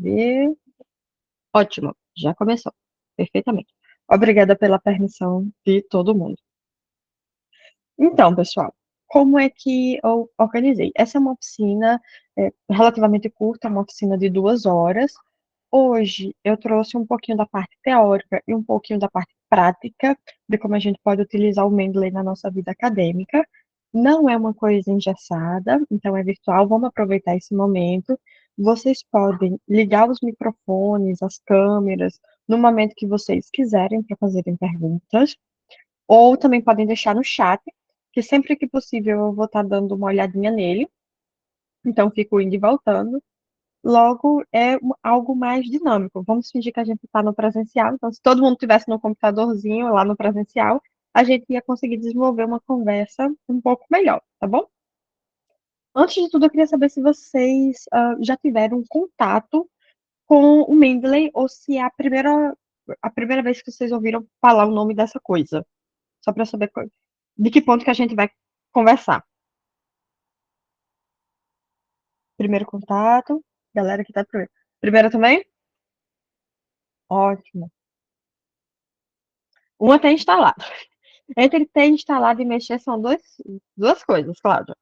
ver. Ótimo, já começou. Perfeitamente. Obrigada pela permissão de todo mundo. Então, pessoal, como é que eu organizei? Essa é uma oficina relativamente curta, uma oficina de 2 horas. Hoje eu trouxe um pouquinho da parte teórica e um pouquinho da parte prática de como a gente pode utilizar o Mendeley na nossa vida acadêmica. Não é uma coisa engessada, então é virtual. Vamos aproveitar esse momento. Vocês podem ligar os microfones, as câmeras, no momento que vocês quiserem para fazerem perguntas, ou também podem deixar no chat, que sempre que possível eu vou estar dando uma olhadinha nele. Então fico indo e voltando. Logo, é algo mais dinâmico. Vamos fingir que a gente está no presencial. Então, se todo mundo tivesse no computadorzinho lá no presencial, a gente ia conseguir desenvolver uma conversa um pouco melhor, tá bom? Antes de tudo, eu queria saber se vocês já tiveram contato com o Mendeley ou se é a primeira vez que vocês ouviram falar o nome dessa coisa. Só para saber de que ponto que a gente vai conversar. Primeiro contato, galera que tá primeiro. Primeiro também? Ótimo. Uma tem instalado. Entre ter instalado e mexer são duas coisas, Cláudia.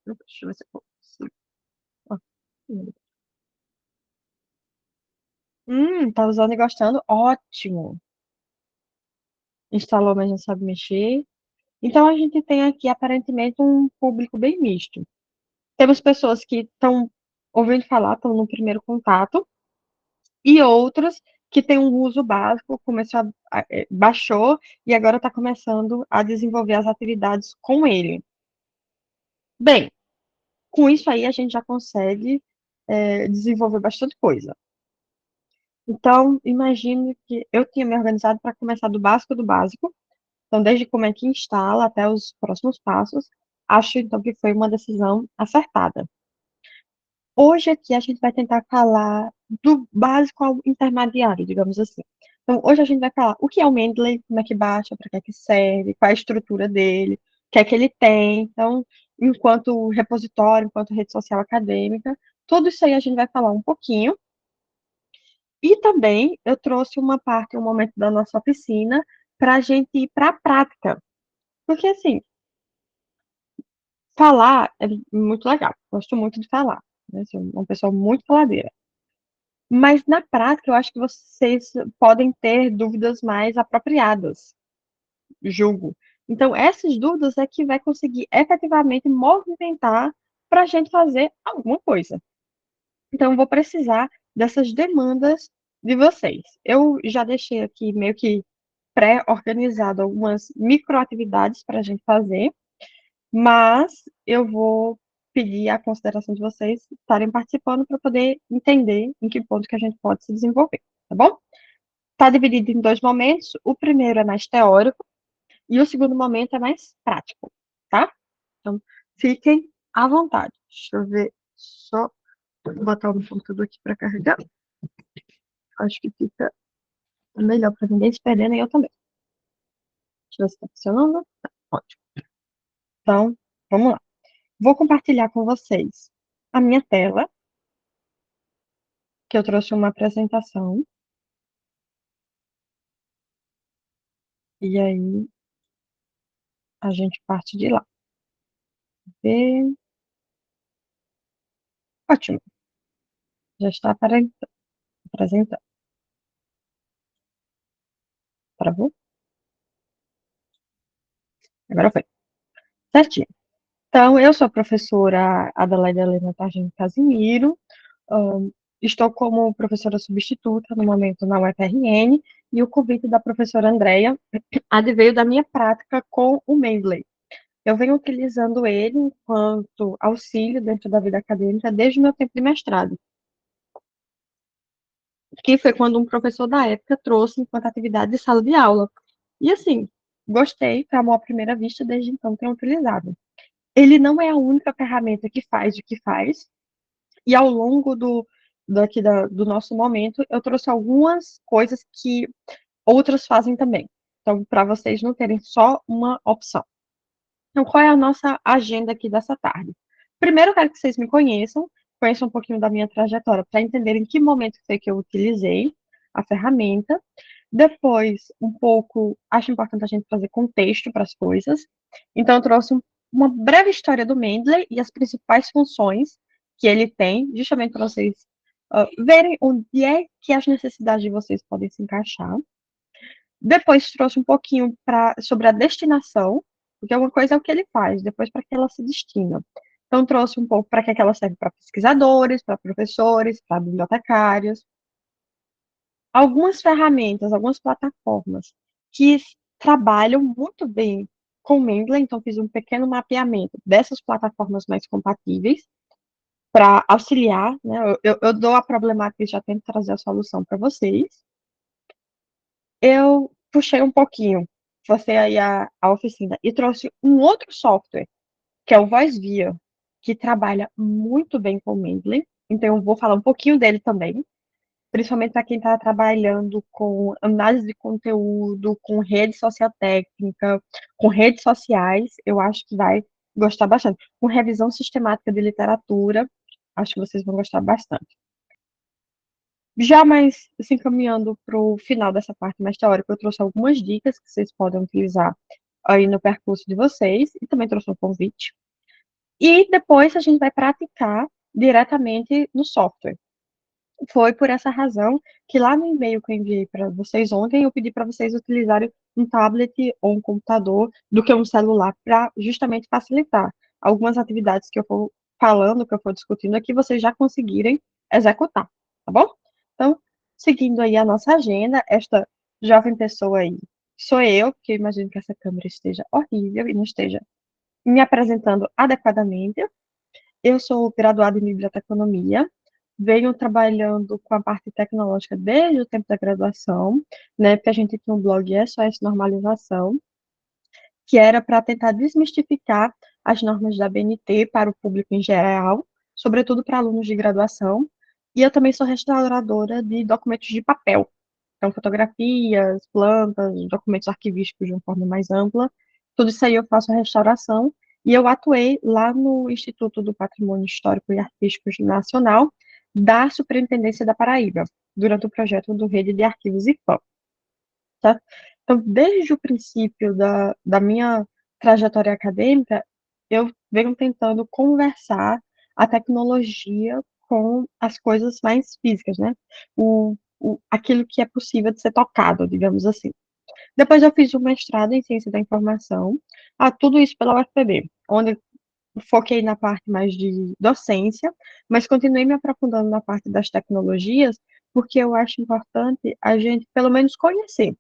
Deixa eu ver se eu consigo. Ó, tá usando e gostando? Ótimo. Instalou, mas não sabe mexer. Então, a gente tem aqui, aparentemente, um público bem misto. Temos pessoas que estão ouvindo falar, estão no primeiro contato, e outras que têm um uso básico, baixou e agora está começando a desenvolver as atividades com ele. Bem, com isso aí a gente já consegue desenvolver bastante coisa. Então, imagine que eu tinha me organizado para começar do básico do básico, então desde como é que instala até os próximos passos, acho então que foi uma decisão acertada. Hoje aqui a gente vai tentar falar do básico ao intermediário, digamos assim. Então, hoje a gente vai falar o que é o Mendeley, como é que baixa, para que é que serve, qual é a estrutura dele, o que é que ele tem. Então, enquanto repositório, enquanto rede social acadêmica, tudo isso aí a gente vai falar um pouquinho. E também eu trouxe uma parte, um momento da nossa oficina, para a gente ir para a prática. Porque, assim, falar é muito legal, gosto muito de falar, né? Sou uma pessoa muito faladeira. Mas na prática, eu acho que vocês podem ter dúvidas mais apropriadas, julgo. Então, essas dúvidas é que vai conseguir efetivamente movimentar para a gente fazer alguma coisa. Então, eu vou precisar dessas demandas de vocês. Eu já deixei aqui meio que pré-organizado algumas microatividades para a gente fazer, mas eu vou pedir a consideração de vocês estarem participando para poder entender em que ponto que a gente pode se desenvolver, tá bom? Está dividido em dois momentos. O primeiro é mais teórico e o segundo momento é mais prático, tá? Então, fiquem à vontade. Deixa eu ver, só botar o meu computador aqui para carregar. Acho que fica melhor para ninguém se perder, nem eu também. Deixa eu ver se está funcionando. Tá, ótimo. Então, vamos lá. Vou compartilhar com vocês a minha tela, que eu trouxe uma apresentação. E aí, a gente parte de lá. E... Ótimo. Já está apresentando. Travou? Agora foi. Certinho. Então, eu sou a professora Adelaide Helena Targino Casimiro. ahn, Estou como professora substituta no momento na UFRN e o convite da professora Andréia adveio da minha prática com o Mendeley. Eu venho utilizando ele enquanto auxílio dentro da vida acadêmica desde o meu tempo de mestrado, que foi quando um professor da época trouxe enquanto atividade de sala de aula. E assim, gostei, foi amor à primeira vista, desde então tenho utilizado. Ele não é a única ferramenta que faz o que faz, e ao longo do nosso momento, eu trouxe algumas coisas que outras fazem também. Então, para vocês não terem só uma opção. Então, qual é a nossa agenda aqui dessa tarde? Primeiro, eu quero que vocês me conheçam, conheçam um pouquinho da minha trajetória, para entenderem em que momento foi que eu utilizei a ferramenta. Depois, um pouco, acho importante a gente fazer contexto para as coisas. Então, eu trouxe uma breve história do Mendeley e as principais funções que ele tem, justamente para vocês verem onde é que as necessidades de vocês podem se encaixar. Depois trouxe um pouquinho sobre a destinação, porque uma coisa é o que ele faz, depois para que ela se destina. Então, trouxe um pouco para que ela serve para pesquisadores, para professores, para bibliotecários. Algumas ferramentas, algumas plataformas que trabalham muito bem com o Mendeley, então fiz um pequeno mapeamento dessas plataformas mais compatíveis para auxiliar, né? Eu dou a problemática e já tento trazer a solução para vocês. Eu puxei um pouquinho, você aí a oficina, e trouxe um outro software, que é o VoiceVia, que trabalha muito bem com o Mendeley. Então, eu vou falar um pouquinho dele também, principalmente para quem está trabalhando com análise de conteúdo, com rede sociotécnica, com redes sociais, eu acho que vai gostar bastante. Com revisão sistemática de literatura, acho que vocês vão gostar bastante. Já mais se encaminhando para o final dessa parte mais teórica, eu trouxe algumas dicas que vocês podem utilizar aí no percurso de vocês, e também trouxe um convite. E depois a gente vai praticar diretamente no software. Foi por essa razão que lá no e-mail que eu enviei para vocês ontem, eu pedi para vocês utilizarem um tablet ou um computador do que um celular para justamente facilitar algumas atividades que eu for falando, que eu for discutindo aqui, vocês já conseguirem executar, tá bom? Então, seguindo aí a nossa agenda, esta jovem pessoa aí sou eu, que eu imagino que essa câmera esteja horrível e não esteja me apresentando adequadamente. Eu sou graduada em biblioteconomia, venho trabalhando com a parte tecnológica desde o tempo da graduação, né? Porque a gente tinha um blog SOS Normalização, que era para tentar desmistificar as normas da BNT para o público em geral, sobretudo para alunos de graduação. E eu também sou restauradora de documentos de papel, então fotografias, plantas, documentos arquivísticos de uma forma mais ampla. Tudo isso aí eu faço a restauração. E eu atuei lá no Instituto do Patrimônio Histórico e Artístico Nacional da Superintendência da Paraíba, durante o projeto do Rede de Arquivos IPAM, tá? Então, desde o princípio da minha trajetória acadêmica, eu venho tentando conversar a tecnologia com as coisas mais físicas, né? Aquilo que é possível de ser tocado, digamos assim. Depois eu fiz um mestrado em Ciência da Informação, tudo isso pela UFPB, onde foquei na parte mais de docência, mas continuei me aprofundando na parte das tecnologias, porque eu acho importante a gente, pelo menos, conhecer.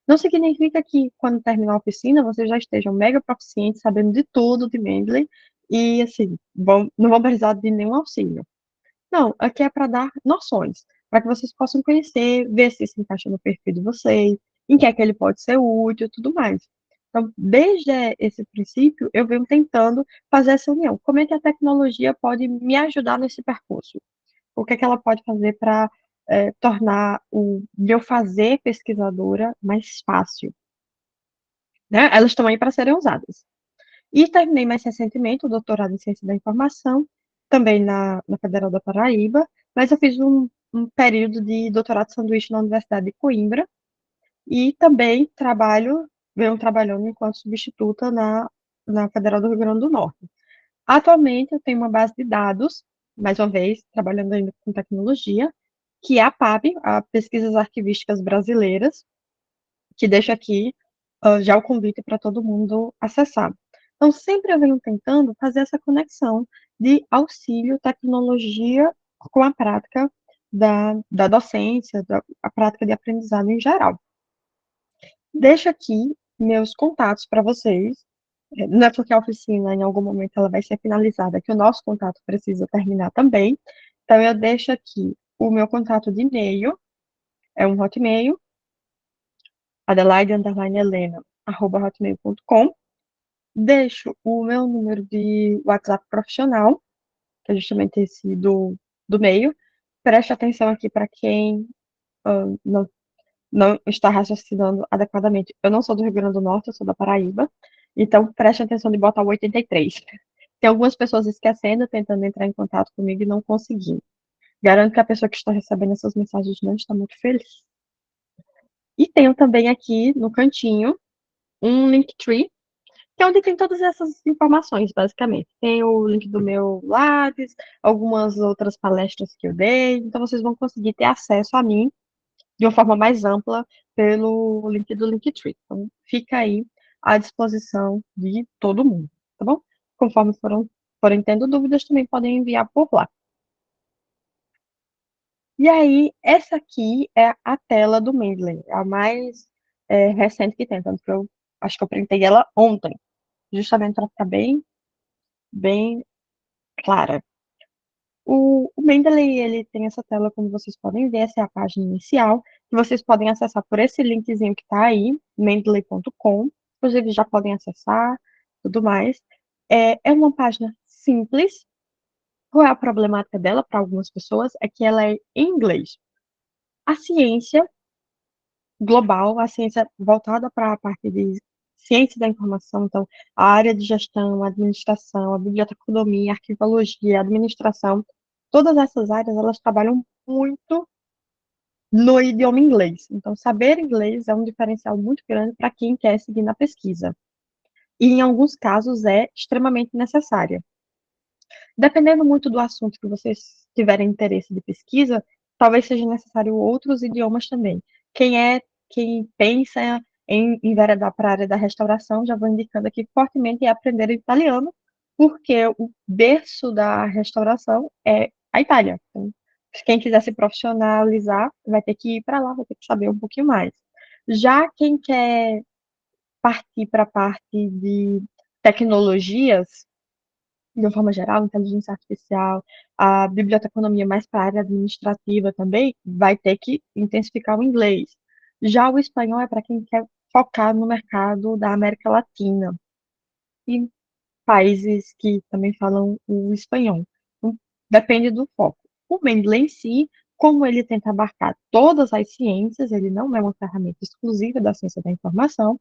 Não significa que, quando terminar a oficina, vocês já estejam mega proficientes, sabendo de tudo de Mendeley, e, assim, não vão precisar de nenhum auxílio. Não, aqui é para dar noções, para que vocês possam conhecer, ver se se encaixa no perfil de vocês, em que é que ele pode ser útil e tudo mais. Então, desde esse princípio, eu venho tentando fazer essa união. Como é que a tecnologia pode me ajudar nesse percurso? O que é que ela pode fazer para tornar o meu fazer pesquisadora mais fácil? Né? Elas estão aí para serem usadas. E terminei mais recentemente o doutorado em Ciência da Informação, também na Federal da Paraíba, mas eu fiz um período de doutorado sanduíche na Universidade de Coimbra e também venho trabalhando enquanto substituta na Federal do Rio Grande do Norte. Atualmente eu tenho uma base de dados, mais uma vez, trabalhando ainda com tecnologia, que é a PAB, a Pesquisas Arquivísticas Brasileiras, que deixa aqui já o convite para todo mundo acessar. Então, sempre eu venho tentando fazer essa conexão de auxílio, tecnologia com a prática da docência, a prática de aprendizado em geral. Deixo aqui meus contatos para vocês. Não é porque a oficina, em algum momento, ela vai ser finalizada, que o nosso contato precisa terminar também. Então, eu deixo aqui o meu contato de e-mail, é um hotmail, adelaide_helena@hotmail.com. Deixo o meu número de WhatsApp profissional, que é justamente esse do meio. Preste atenção aqui para quem não está raciocinando adequadamente. Eu não sou do Rio Grande do Norte, eu sou da Paraíba. Então, preste atenção de botar o 83. Tem algumas pessoas esquecendo, tentando entrar em contato comigo e não conseguindo. Garanto que a pessoa que está recebendo essas mensagens não está muito feliz. E tenho também aqui no cantinho um Linktree, que é onde tem todas essas informações, basicamente. Tem o link do meu Lattes, algumas outras palestras que eu dei, então vocês vão conseguir ter acesso a mim de uma forma mais ampla pelo link do Linktree. Então, fica aí à disposição de todo mundo, tá bom? Conforme forem tendo dúvidas, também podem enviar por lá. E aí, essa aqui é a tela do Mendeley, a mais recente que tem, tanto que eu acho que eu printei ela ontem, justamente para ficar bem clara. O Mendeley, ele tem essa tela, como vocês podem ver, essa é a página inicial, que vocês podem acessar por esse linkzinho que está aí, mendeley.com, inclusive já podem acessar, tudo mais. É uma página simples. Qual é a problemática dela para algumas pessoas? É que ela é em inglês. A ciência global, a ciência voltada para a parte de ciência da informação, então, a área de gestão, administração, a biblioteconomia, a arquivologia, a administração, todas essas áreas, elas trabalham muito no idioma inglês. Então, saber inglês é um diferencial muito grande para quem quer seguir na pesquisa. E, em alguns casos, é extremamente necessária. Dependendo muito do assunto que vocês tiverem interesse de pesquisa, talvez seja necessário outros idiomas também. Quem pensa em enveredar para a área da restauração, já vou indicando aqui fortemente é aprender italiano, porque o berço da restauração é a Itália. Então, quem quiser se profissionalizar, vai ter que ir para lá, vai ter que saber um pouquinho mais. Já quem quer partir para a parte de tecnologias, de uma forma geral, inteligência artificial, a biblioteconomia mais para a área administrativa também, vai ter que intensificar o inglês. Já o espanhol é para quem quer focar no mercado da América Latina e países que também falam o espanhol. Então, depende do foco. O Mendeley em si, como ele tenta abarcar todas as ciências, ele não é uma ferramenta exclusiva da ciência da informação,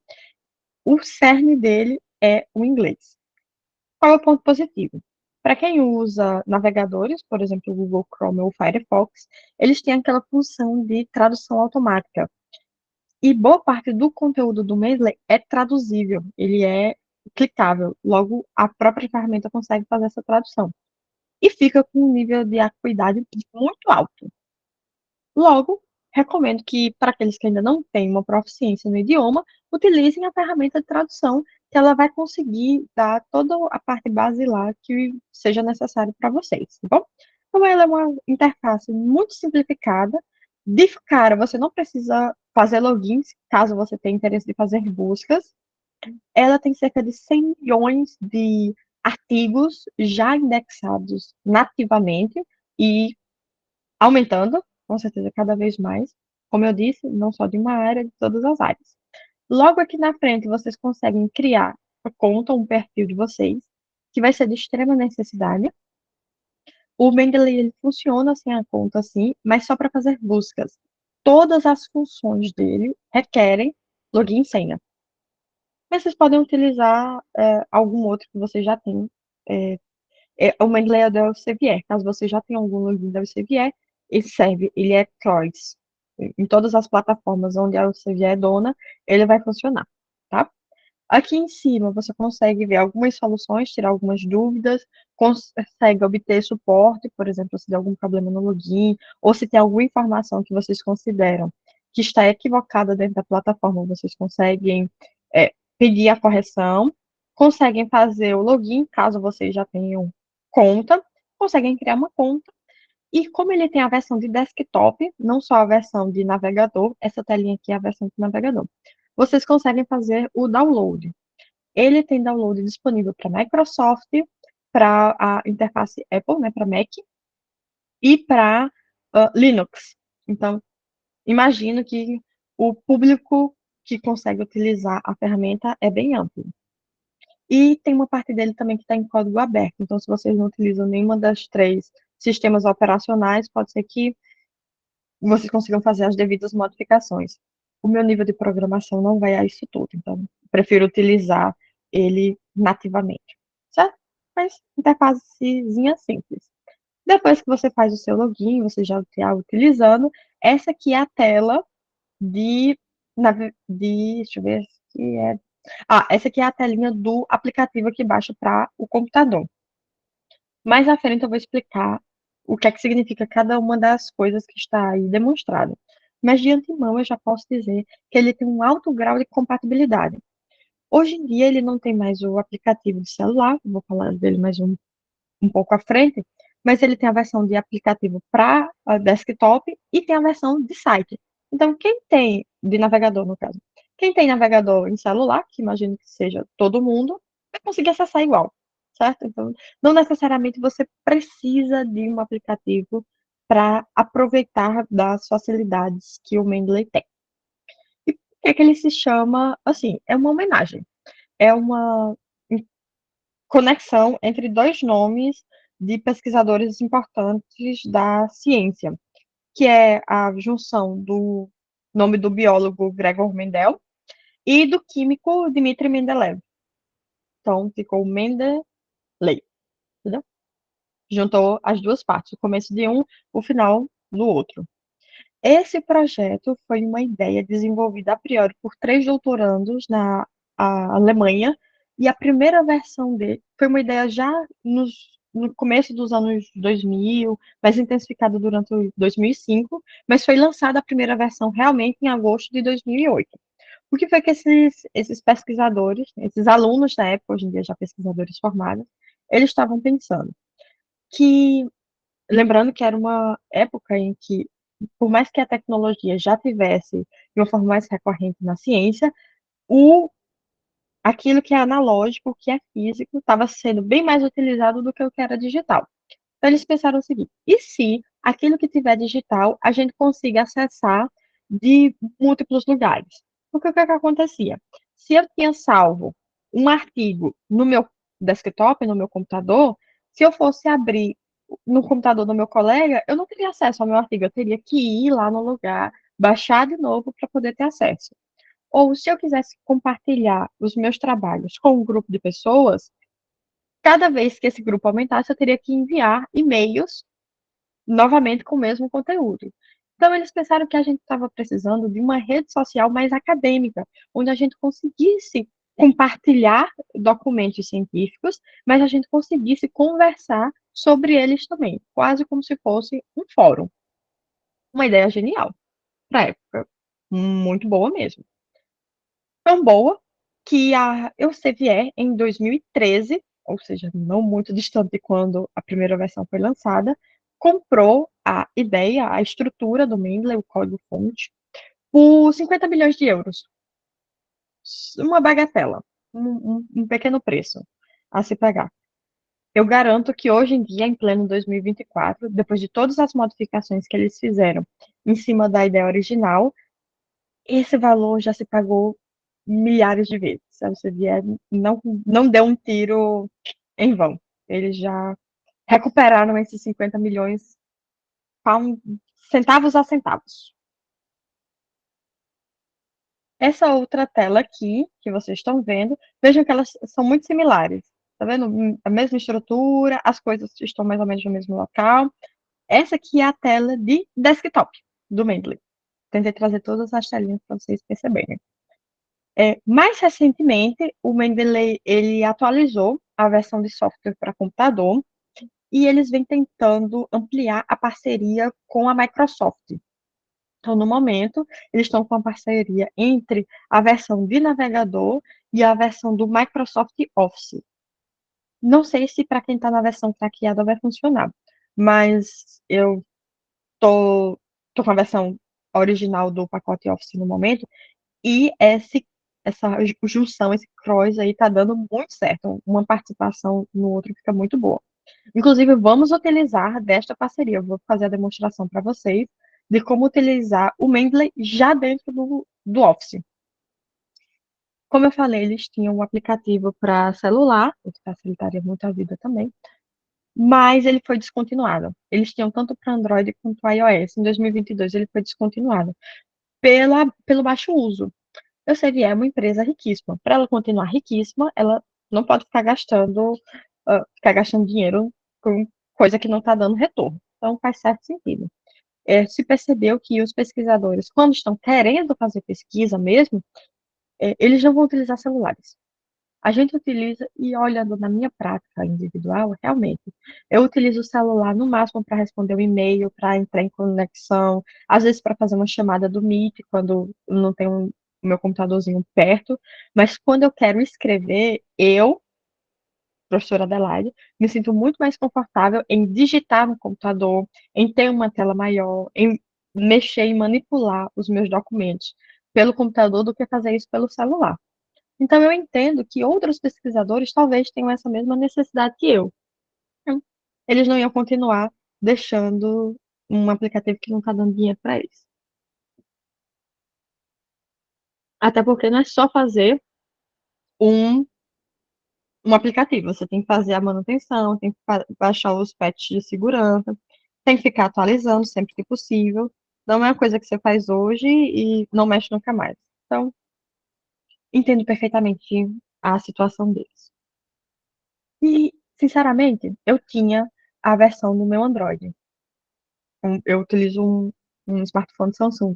o cerne dele é o inglês. Qual é o ponto positivo? Para quem usa navegadores, por exemplo, o Google Chrome ou o Firefox, eles têm aquela função de tradução automática. E boa parte do conteúdo do Mendeley é traduzível, ele é clicável. Logo, a própria ferramenta consegue fazer essa tradução. E fica com um nível de acuidade muito alto. Logo, recomendo que, para aqueles que ainda não têm uma proficiência no idioma, utilizem a ferramenta de tradução, que ela vai conseguir dar toda a parte basilar que seja necessário para vocês, tá bom? Então, ela é uma interface muito simplificada. De cara, você não precisa fazer logins, caso você tenha interesse de fazer buscas. Ela tem cerca de 100 milhões de artigos já indexados nativamente e aumentando, com certeza, cada vez mais. Como eu disse, não só de uma área, de todas as áreas. Logo aqui na frente, vocês conseguem criar uma conta, um perfil de vocês, que vai ser de extrema necessidade. O Mendeley ele funciona sem a conta assim, mas só para fazer buscas. Todas as funções dele requerem login e senha. Mas vocês podem utilizar algum outro que vocês já têm. É, o Mendeley é da Elsevier. Caso você já tenha algum login da Elsevier, ele serve, ele é cross. Em todas as plataformas onde a Elsevier é dona, ele vai funcionar, tá? Aqui em cima você consegue ver algumas soluções, tirar algumas dúvidas, consegue obter suporte, por exemplo, se der algum problema no login, ou se tem alguma informação que vocês consideram que está equivocada dentro da plataforma, vocês conseguem pedir a correção, conseguem fazer o login, caso vocês já tenham conta, conseguem criar uma conta, e como ele tem a versão de desktop, não só a versão de navegador, essa telinha aqui é a versão de navegador, vocês conseguem fazer o download. Ele tem download disponível para Microsoft, para a interface Apple, né, para Mac, e para Linux. Então, imagino que o público que consegue utilizar a ferramenta é bem amplo. E tem uma parte dele também que está em código aberto. Então, se vocês não utilizam nenhuma das três sistemas operacionais, pode ser que vocês consigam fazer as devidas modificações. O meu nível de programação não vai a isso tudo, então prefiro utilizar ele nativamente, certo? mas interfacezinha simples. Depois que você faz o seu login, você já está utilizando, essa aqui é a tela de, deixa eu ver se é. Essa aqui é a telinha do aplicativo que baixa para o computador. Mais à frente eu vou explicar o que é que significa cada uma das coisas que está aí demonstrada. Mas de antemão eu já posso dizer que ele tem um alto grau de compatibilidade. Hoje em dia ele não tem mais o aplicativo de celular, vou falar dele mais um pouco à frente, mas ele tem a versão de aplicativo para desktop e tem a versão de site. Então, quem tem, de navegador no caso, quem tem navegador em celular, que imagino que seja todo mundo, vai conseguir acessar igual, certo? Então, não necessariamente você precisa de um aplicativo para aproveitar das facilidades que o Mendeley tem. E por que ele se chama assim? É uma homenagem, é uma conexão entre dois nomes de pesquisadores importantes da ciência, que é a junção do nome do biólogo Gregor Mendel e do químico Dmitry Mendeleev. Então, ficou Mendeley, entendeu? Juntou as duas partes, o começo de um, o final do outro. Esse projeto foi uma ideia desenvolvida a priori por três doutorandos na Alemanha, e a primeira versão dele foi uma ideia já no começo dos anos 2000, mas intensificada durante o 2005, mas foi lançada a primeira versão realmente em agosto de 2008. O que foi que esses pesquisadores, esses alunos da época, hoje em dia já pesquisadores formados, eles estavam pensando? Que, lembrando que era uma época em que por mais que a tecnologia já tivesse de uma forma mais recorrente na ciência, o aquilo que é analógico, o que é físico, estava sendo bem mais utilizado do que o que era digital. Então, eles pensaram o seguinte: e se aquilo que tiver digital a gente consiga acessar de múltiplos lugares? Porque o que, é que acontecia? Se eu tinha salvo um artigo no meu desktop, no meu computador, se eu fosse abrir no computador do meu colega, eu não teria acesso ao meu artigo, eu teria que ir lá no lugar, baixar de novo para poder ter acesso. Ou se eu quisesse compartilhar os meus trabalhos com um grupo de pessoas, cada vez que esse grupo aumentasse, eu teria que enviar e-mails novamente com o mesmo conteúdo. Então, eles pensaram que a gente estava precisando de uma rede social mais acadêmica, onde a gente conseguisse compartilhar documentos científicos, mas a gente conseguisse conversar sobre eles também, quase como se fosse um fórum. Uma ideia genial para a época, muito boa mesmo. Tão boa que a Elsevier, em 2013, ou seja, não muito distante de quando a primeira versão foi lançada, comprou a ideia, a estrutura do Mendeley, o código-fonte, por 50 milhões de euros. Uma bagatela, um pequeno preço a se pagar. Eu garanto que hoje em dia, em pleno 2024, depois de todas as modificações que eles fizeram em cima da ideia original, esse valor já se pagou milhares de vezes. Sabe? Você vier, não deu um tiro em vão. Eles já recuperaram esses 50 milhões centavos a centavos. Essa outra tela aqui, que vocês estão vendo, vejam que elas são muito similares. Tá vendo? A mesma estrutura, as coisas estão mais ou menos no mesmo local. Essa aqui é a tela de desktop do Mendeley. Tentei trazer todas as telinhas para vocês perceberem. Mais recentemente, o Mendeley ele atualizou a versão de software para computador e eles vêm tentando ampliar a parceria com a Microsoft. Então, no momento, eles estão com uma parceria entre a versão de navegador e a versão do Microsoft Office. Não sei se para quem está na versão craqueada vai funcionar, mas eu tô com a versão original do pacote Office no momento e essa junção, esse cross aí tá dando muito certo. Uma participação no outro fica muito boa. Inclusive, vamos utilizar desta parceria. Eu vou fazer a demonstração para vocês de como utilizar o Mendeley já dentro do Office. Como eu falei, eles tinham um aplicativo para celular, o que facilitaria muito a vida também, mas ele foi descontinuado. Eles tinham tanto para Android quanto para iOS. Em 2022, ele foi descontinuado pelo baixo uso. Eu sei que é uma empresa riquíssima. Para ela continuar riquíssima, ela não pode ficar gastando ficar gastando dinheiro com coisa que não está dando retorno. Então, faz certo sentido. Se percebeu que os pesquisadores, quando estão querendo fazer pesquisa mesmo, eles não vão utilizar celulares. A gente utiliza, e olhando na minha prática individual, realmente, eu utilizo o celular no máximo para responder um e-mail, para entrar em conexão, às vezes para fazer uma chamada do Meet, quando eu não tenho o meu computadorzinho perto, mas quando eu quero escrever, eu, professora Adelaide, me sinto muito mais confortável em digitar no computador, em ter uma tela maior, em mexer e manipular os meus documentos pelo computador do que fazer isso pelo celular. Então, eu entendo que outros pesquisadores talvez tenham essa mesma necessidade que eu. Então, eles não iam continuar deixando um aplicativo que não está dando dinheiro para eles. Até porque não é só fazer um, um aplicativo, você tem que fazer a manutenção, tem que baixar os patches de segurança, tem que ficar atualizando sempre que possível. Não é uma coisa que você faz hoje e não mexe nunca mais. Então, entendo perfeitamente a situação deles. E, sinceramente, eu tinha a versão do meu Android. Eu utilizo um smartphone Samsung.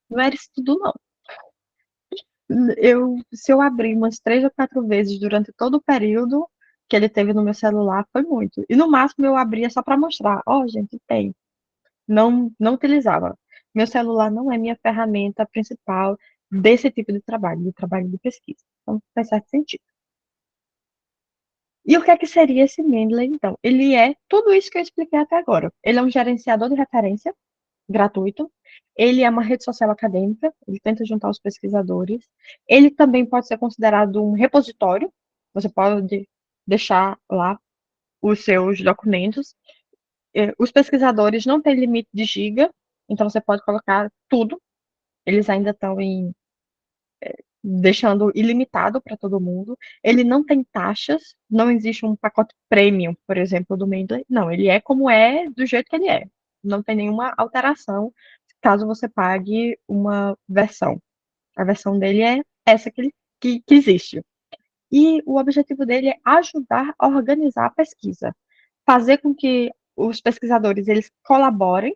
Não era isso tudo, não. Se eu abrir umas 3 ou 4 vezes durante todo o período que ele teve no meu celular, foi muito. E no máximo eu abria só para mostrar. Ó, gente, tem. Não, não utilizava. Meu celular não é minha ferramenta principal desse tipo de trabalho de pesquisa. Então, faz certo sentido. E o que é que seria esse Mendeley, então? Ele é tudo isso que eu expliquei até agora. Ele é um gerenciador de referência gratuito. Ele é uma rede social acadêmica, ele tenta juntar os pesquisadores. Ele também pode ser considerado um repositório. Você pode deixar lá os seus documentos. Os pesquisadores não têm limite de giga, então você pode colocar tudo. Eles ainda estão deixando ilimitado para todo mundo. Ele não tem taxas, não existe um pacote premium, por exemplo, do Mendeley. Não, ele é como é, do jeito que ele é. Não tem nenhuma alteração caso você pague uma versão. A versão dele é essa que existe. E o objetivo dele é ajudar a organizar a pesquisa, fazer com que os pesquisadores eles colaborem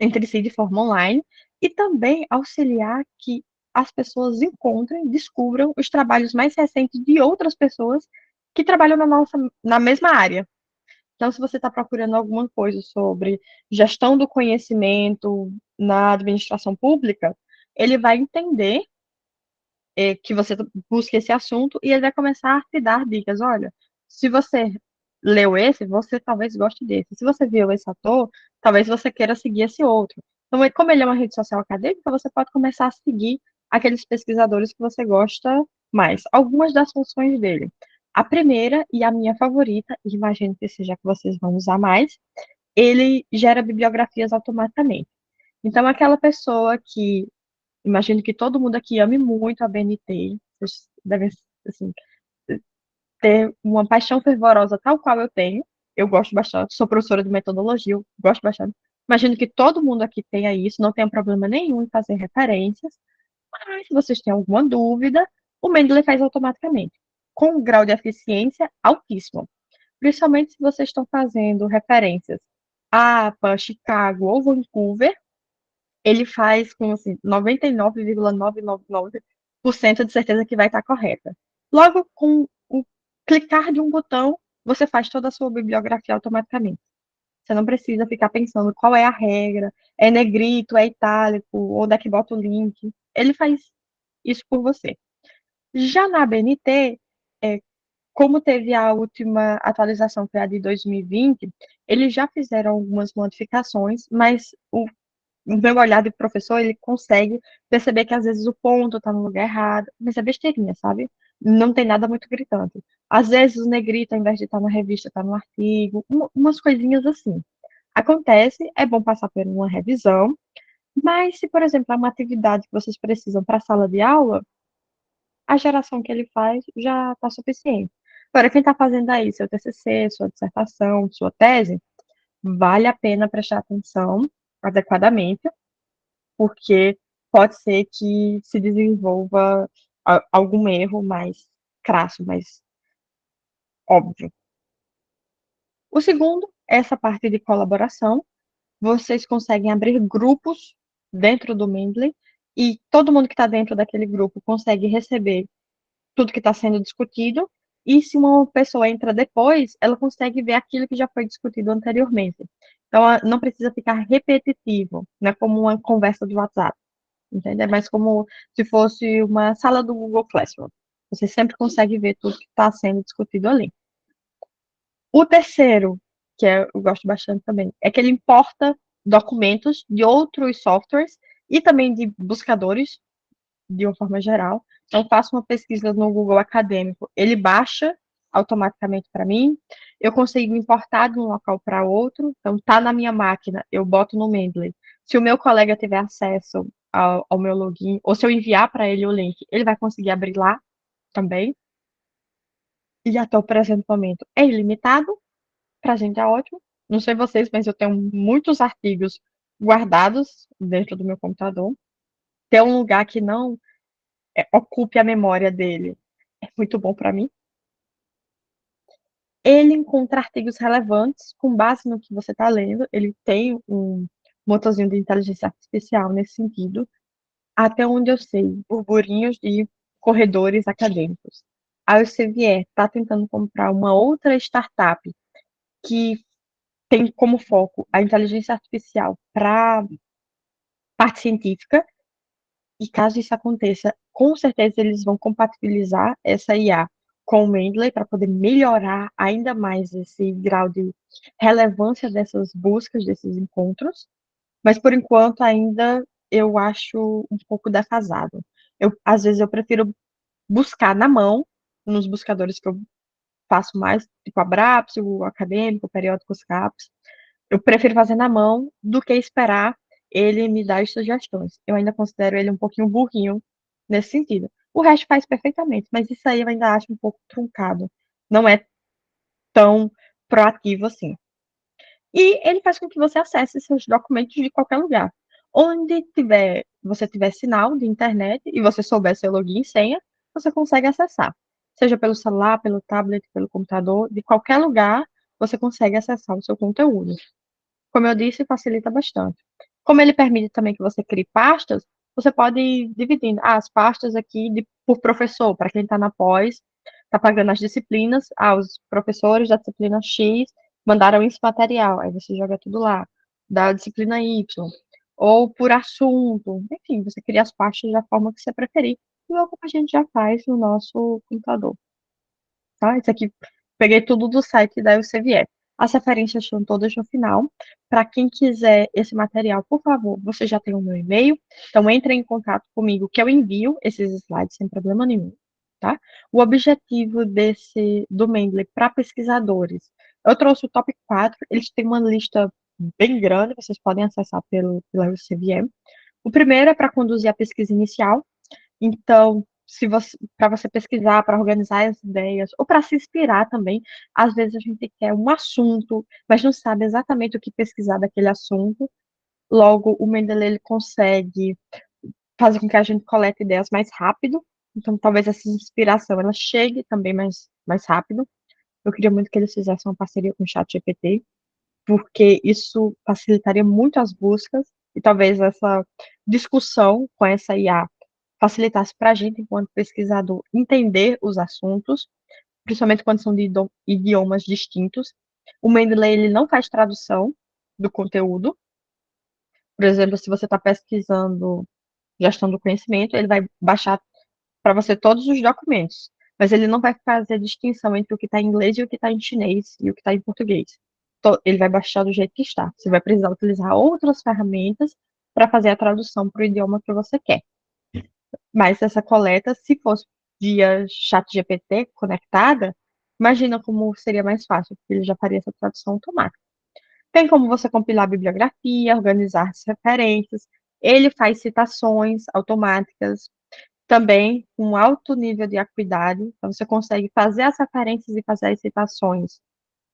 entre si de forma online e também auxiliar que as pessoas encontrem, descubram os trabalhos mais recentes de outras pessoas que trabalham na mesma área. Então, se você está procurando alguma coisa sobre gestão do conhecimento na administração pública, ele vai entender que você busque esse assunto e ele vai começar a te dar dicas. Olha, se você leu esse, você talvez goste desse. Se você viu esse ator, talvez você queira seguir esse outro. Então, como ele é uma rede social acadêmica, você pode começar a seguir aqueles pesquisadores que você gosta mais. Algumas das funções dele. A primeira e a minha favorita, e imagino que seja a que vocês vão usar mais, ele gera bibliografias automaticamente. Então, aquela pessoa que imagino que todo mundo aqui ame muito a BNT. Vocês devem, assim, ter uma paixão fervorosa tal qual eu tenho. Eu gosto bastante, sou professora de metodologia, eu gosto bastante. Imagino que todo mundo aqui tenha isso, não tenha problema nenhum em fazer referências. Mas se vocês têm alguma dúvida, o Mendeley faz automaticamente, com um grau de eficiência altíssimo. Principalmente se vocês estão fazendo referências a APA, Chicago ou Vancouver, ele faz com assim, 99,999% de certeza que vai estar correta. Logo, com o clicar de um botão, você faz toda a sua bibliografia automaticamente. Você não precisa ficar pensando qual é a regra, é negrito, é itálico, onde é que bota o link. Ele faz isso por você. Já na BNT, como teve a última atualização, que é a de 2020, eles já fizeram algumas modificações, mas o meu olhar de professor, ele consegue perceber que às vezes o ponto está no lugar errado, mas é besteirinha, sabe? Não tem nada muito gritante. Às vezes o negrito, ao invés de estar na revista, está no artigo, umas coisinhas assim. Acontece, é bom passar por uma revisão, mas se, por exemplo, é uma atividade que vocês precisam para a sala de aula, a geração que ele faz já está suficiente. Agora, quem está fazendo aí seu TCC, sua dissertação, sua tese, vale a pena prestar atenção adequadamente, porque pode ser que se desenvolva algum erro mais crasso, mais óbvio. O segundo é essa parte de colaboração. Vocês conseguem abrir grupos dentro do Mendeley e todo mundo que está dentro daquele grupo consegue receber tudo que está sendo discutido. E se uma pessoa entra depois, ela consegue ver aquilo que já foi discutido anteriormente. Então, não precisa ficar repetitivo, não é como uma conversa de WhatsApp, entende? É mais como se fosse uma sala do Google Classroom. Você sempre consegue ver tudo que está sendo discutido ali. O terceiro, eu gosto bastante também, é que ele importa documentos de outros softwares e também de buscadores, de uma forma geral. Então, eu faço uma pesquisa no Google Acadêmico, ele baixa automaticamente para mim, eu consigo importar de um local para outro, então tá na minha máquina, eu boto no Mendeley. Se o meu colega tiver acesso ao meu login, ou se eu enviar para ele o link, ele vai conseguir abrir lá também. E até o presente momento é ilimitado, pra gente é ótimo. Não sei vocês, mas eu tenho muitos artigos guardados dentro do meu computador. Ter um lugar que não ocupe a memória dele é muito bom para mim. Ele encontra artigos relevantes com base no que você está lendo. Ele tem um motorzinho de inteligência artificial nesse sentido. Até onde eu sei, burburinhos de corredores acadêmicos. A Elsevier está tentando comprar uma outra startup que tem como foco a inteligência artificial para parte científica, e caso isso aconteça, com certeza eles vão compatibilizar essa IA com o Mendeley para poder melhorar ainda mais esse grau de relevância dessas buscas, desses encontros, mas por enquanto ainda eu acho um pouco defasado. Às vezes eu prefiro buscar na mão, nos buscadores que eu faço mais, tipo a Brapps, o Acadêmico, o Periódicos CAPES, eu prefiro fazer na mão do que esperar ele me dar as sugestões. Eu ainda considero ele um pouquinho burrinho nesse sentido. O resto faz perfeitamente, mas isso aí eu ainda acho um pouco truncado. Não é tão proativo assim. E ele faz com que você acesse seus documentos de qualquer lugar. Onde você tiver sinal de internet e você souber seu login e senha, você consegue acessar. Seja pelo celular, pelo tablet, pelo computador, de qualquer lugar, você consegue acessar o seu conteúdo. Como eu disse, facilita bastante. Como ele permite também que você crie pastas, você pode ir dividindo as pastas aqui por professor, para quem está na pós, está pagando as disciplinas, os professores da disciplina X mandaram esse material, aí você joga tudo lá, da disciplina Y, ou por assunto, enfim, você cria as pastas da forma que você preferir, igual como a gente já faz no nosso computador. Tá? Isso aqui, peguei tudo do site da Elsevier. As referências estão todas no final. Para quem quiser esse material, por favor, você já tem o meu e-mail. Então, entre em contato comigo que eu envio esses slides sem problema nenhum. Tá? O objetivo do Mendeley para pesquisadores, eu trouxe o top 4. Eles têm uma lista bem grande, vocês podem acessar pela Elsevier. O primeiro é para conduzir a pesquisa inicial. Então, se você, para você pesquisar, para organizar as ideias, ou para se inspirar também, às vezes a gente quer um assunto, mas não sabe exatamente o que pesquisar daquele assunto. Logo, o Mendeley ele consegue fazer com que a gente colete ideias mais rápido. Então, talvez essa inspiração ela chegue também mais rápido. Eu queria muito que eles fizessem uma parceria com o ChatGPT, porque isso facilitaria muito as buscas e talvez essa discussão com essa IA facilitasse para a gente, enquanto pesquisador, entender os assuntos, principalmente quando são de idiomas distintos. O Mendeley ele não faz tradução do conteúdo. Por exemplo, se você está pesquisando gestão do conhecimento, ele vai baixar para você todos os documentos, mas ele não vai fazer distinção entre o que está em inglês e o que está em chinês e o que está em português. Ele vai baixar do jeito que está. Você vai precisar utilizar outras ferramentas para fazer a tradução para o idioma que você quer. Mas essa coleta, se fosse via ChatGPT conectada, imagina como seria mais fácil, porque ele já faria essa tradução automática. Tem como você compilar a bibliografia, organizar as referências, ele faz citações automáticas, também com alto nível de acuidade, então você consegue fazer as referências e fazer as citações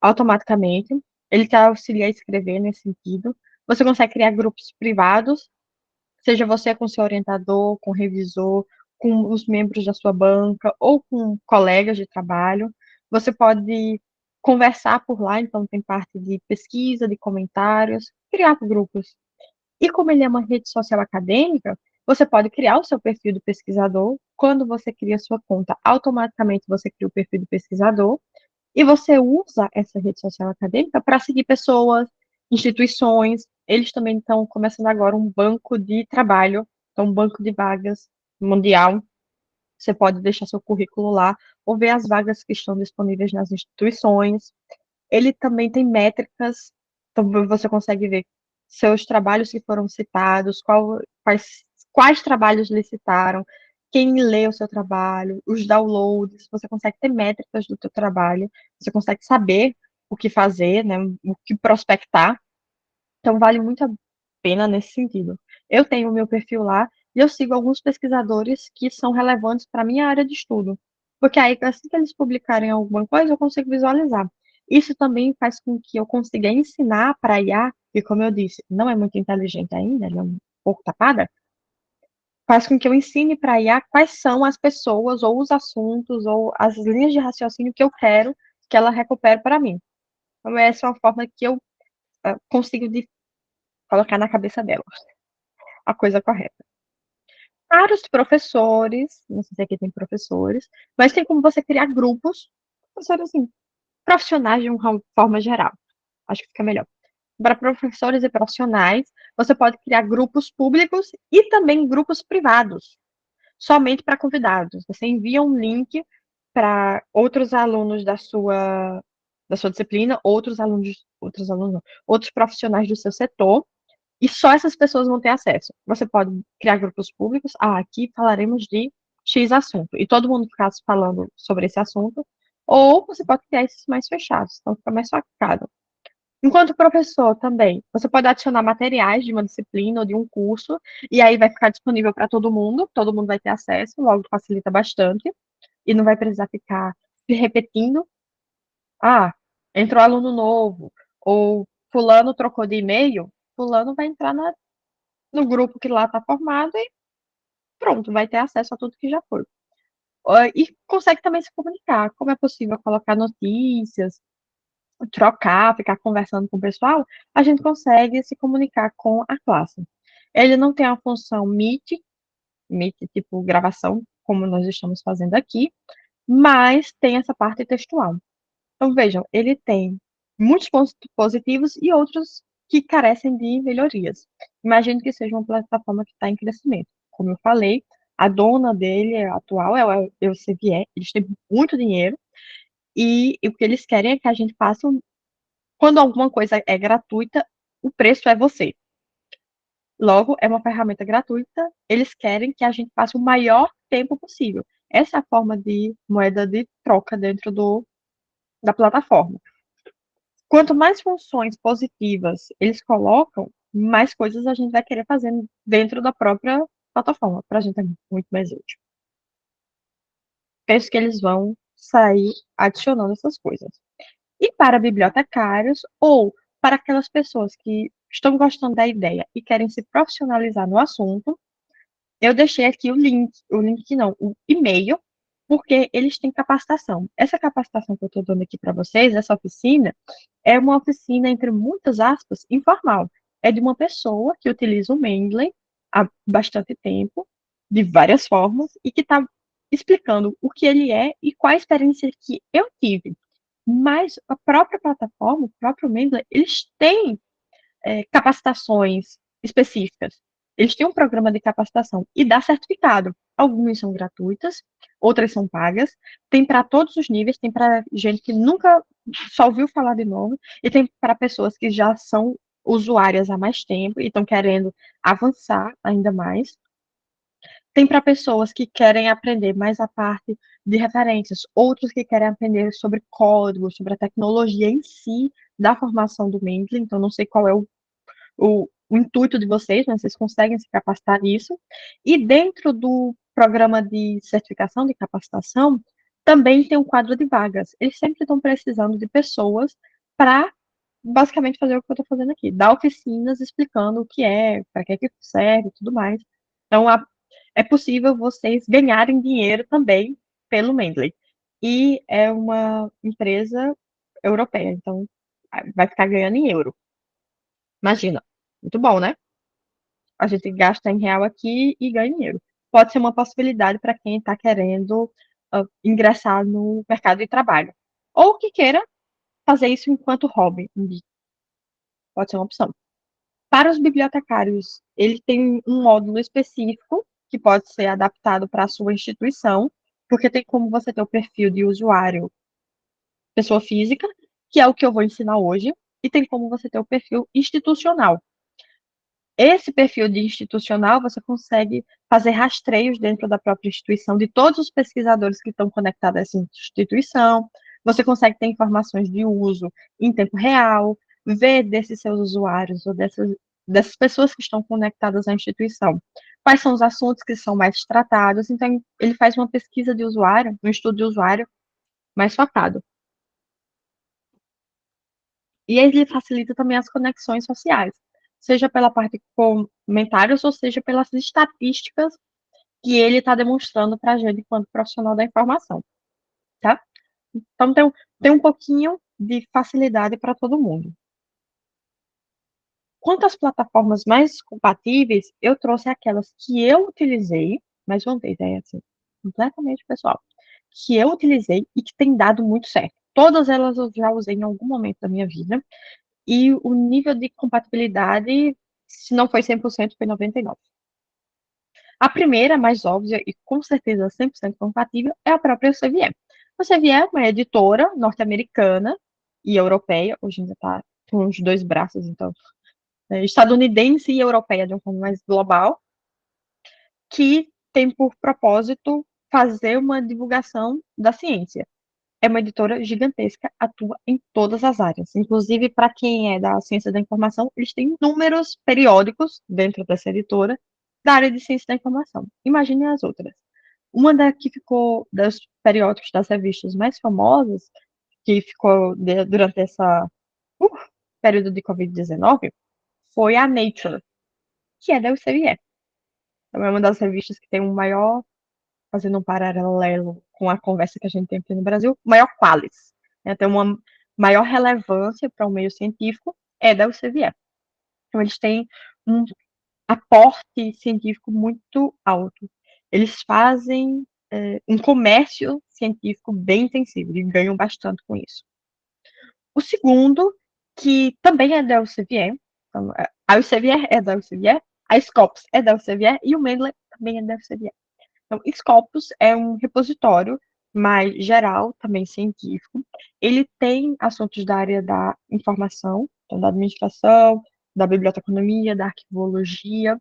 automaticamente. Ele te auxilia a escrever nesse sentido. Você consegue criar grupos privados, seja você com seu orientador, com o revisor, com os membros da sua banca ou com colegas de trabalho. Você pode conversar por lá, então tem parte de pesquisa, de comentários, criar grupos. E como ele é uma rede social acadêmica, você pode criar o seu perfil do pesquisador. Quando você cria a sua conta, automaticamente você cria o perfil do pesquisador e você usa essa rede social acadêmica para seguir pessoas, instituições. Eles também estão começando agora um banco de trabalho, então um banco de vagas mundial. Você pode deixar seu currículo lá ou ver as vagas que estão disponíveis nas instituições. Ele também tem métricas, então você consegue ver seus trabalhos que foram citados, quais trabalhos licitaram, quem lê o seu trabalho, os downloads, você consegue ter métricas do seu trabalho, você consegue saber o que fazer, né, o que prospectar. Então, vale muito a pena nesse sentido. Eu tenho o meu perfil lá e eu sigo alguns pesquisadores que são relevantes para a minha área de estudo. Porque aí, assim que eles publicarem alguma coisa, eu consigo visualizar. Isso também faz com que eu consiga ensinar para a IA, que, como eu disse, não é muito inteligente ainda, ela é um pouco tapada, faz com que eu ensine para a IA quais são as pessoas, ou os assuntos, ou as linhas de raciocínio que eu quero que ela recupere para mim. Então, essa é uma forma que eu consigo de colocar na cabeça dela a coisa correta. Para os professores, não sei se aqui tem professores, mas tem como você criar grupos, professores assim, profissionais de uma forma geral. Acho que fica melhor. Para professores e profissionais, você pode criar grupos públicos e também grupos privados, somente para convidados. Você envia um link para outros alunos da sua disciplina, outros alunos, não, outros profissionais do seu setor, e só essas pessoas vão ter acesso. Você pode criar grupos públicos. Ah, aqui falaremos de X assunto. E todo mundo ficar falando sobre esse assunto. Ou você pode criar esses mais fechados. Então fica mais focado. Enquanto professor também, você pode adicionar materiais de uma disciplina ou de um curso. E aí vai ficar disponível para todo mundo vai ter acesso. Logo facilita bastante. E não vai precisar ficar se repetindo. Ah, entrou aluno novo. Ou fulano trocou de e-mail. Fulano vai entrar no grupo que lá está formado e pronto, vai ter acesso a tudo que já foi. E consegue também se comunicar. Como é possível colocar notícias, trocar, ficar conversando com o pessoal, a gente consegue se comunicar com a classe. Ele não tem a função Meet tipo gravação, como nós estamos fazendo aqui, mas tem essa parte textual. Então, vejam, ele tem muitos pontos positivos e outros que carecem de melhorias. Imagino que seja uma plataforma que está em crescimento. Como eu falei, a dona dele atual é o Elsevier, eles têm muito dinheiro e o que eles querem é que a gente faça, quando alguma coisa é gratuita, o preço é você. Logo, é uma ferramenta gratuita, eles querem que a gente passe o maior tempo possível. Essa é a forma de moeda de troca dentro da plataforma. Quanto mais funções positivas eles colocam, mais coisas a gente vai querer fazer dentro da própria plataforma. Para a gente é muito mais útil. Penso que eles vão sair adicionando essas coisas. E para bibliotecários ou para aquelas pessoas que estão gostando da ideia e querem se profissionalizar no assunto, eu deixei aqui o link não, o e-mail, porque eles têm capacitação. Essa capacitação que eu estou dando aqui para vocês, essa oficina, é uma oficina, entre muitas aspas, informal. É de uma pessoa que utiliza o Mendeley há bastante tempo, de várias formas, e que está explicando o que ele é e qual a experiência que eu tive. Mas a própria plataforma, o próprio Mendeley, eles têm capacitações específicas. Eles têm um programa de capacitação e dá certificado. Algumas são gratuitas, outras são pagas. Tem para todos os níveis, tem para gente que nunca só ouviu falar de novo, e tem para pessoas que já são usuárias há mais tempo e estão querendo avançar ainda mais. Tem para pessoas que querem aprender mais a parte de referências, outros que querem aprender sobre código, sobre a tecnologia em si da formação do Mendeley. Então, não sei qual é o intuito de vocês, né? Vocês conseguem se capacitar nisso. E dentro do programa de certificação, de capacitação, também tem um quadro de vagas. Eles sempre estão precisando de pessoas para basicamente fazer o que eu estou fazendo aqui, dar oficinas explicando o que é, para que serve e tudo mais. Então, é possível vocês ganharem dinheiro também pelo Mendeley. E é uma empresa europeia, então vai ficar ganhando em euro. Imagina, muito bom, né? A gente gasta em real aqui e ganha em euro. Pode ser uma possibilidade para quem está querendo ingressar no mercado de trabalho. Ou que queira fazer isso enquanto hobby. Pode ser uma opção. Para os bibliotecários, ele tem um módulo específico que pode ser adaptado para a sua instituição, porque tem como você ter o perfil de usuário pessoa física, que é o que eu vou ensinar hoje, e tem como você ter o perfil institucional. Esse perfil de institucional, você consegue fazer rastreios dentro da própria instituição de todos os pesquisadores que estão conectados a essa instituição. Você consegue ter informações de uso em tempo real, ver desses seus usuários ou dessas pessoas que estão conectadas à instituição. Quais são os assuntos que são mais tratados? Então, ele faz uma pesquisa de usuário, um estudo de usuário mais focado. E ele facilita também as conexões sociais, seja pela parte de comentários ou seja pelas estatísticas que ele está demonstrando para a gente enquanto profissional da informação, tá? Então tem um pouquinho de facilidade para todo mundo. Quanto às plataformas mais compatíveis, eu trouxe aquelas que eu utilizei, mais uma vez, é assim, completamente pessoal, que eu utilizei e que tem dado muito certo. Todas elas eu já usei em algum momento da minha vida, e o nível de compatibilidade, se não foi 100%, foi 99%. A primeira, mais óbvia e com certeza 100% compatível, é a própria Elsevier. Elsevier é uma editora norte-americana e europeia, hoje ainda está com os dois braços, então, estadunidense e europeia de uma forma mais global, que tem por propósito fazer uma divulgação da ciência. É uma editora gigantesca, atua em todas as áreas. Inclusive, para quem é da ciência da informação, eles têm números periódicos dentro dessa editora da área de ciência da informação. Imagine as outras. Uma da que ficou dos periódicos das revistas mais famosas, que ficou durante essa uh, período de Covid-19, foi a Nature, que é da UCBE. Então, é uma das revistas que tem um maior, fazendo um paralelo com a conversa que a gente tem aqui no Brasil, maior qualis, né, tem uma maior relevância para o meio científico, é da UCVE. Então, eles têm um aporte científico muito alto. Eles fazem um comércio científico bem intensivo e ganham bastante com isso. O segundo, que também é da UCVE, então, a UCVE é da UCVE, a Scopus é da UCVE e o Mendeley também é da UCVE. Então, Scopus é um repositório mais geral, também científico. Ele tem assuntos da área da informação, então da administração, da biblioteconomia, da arquivologia.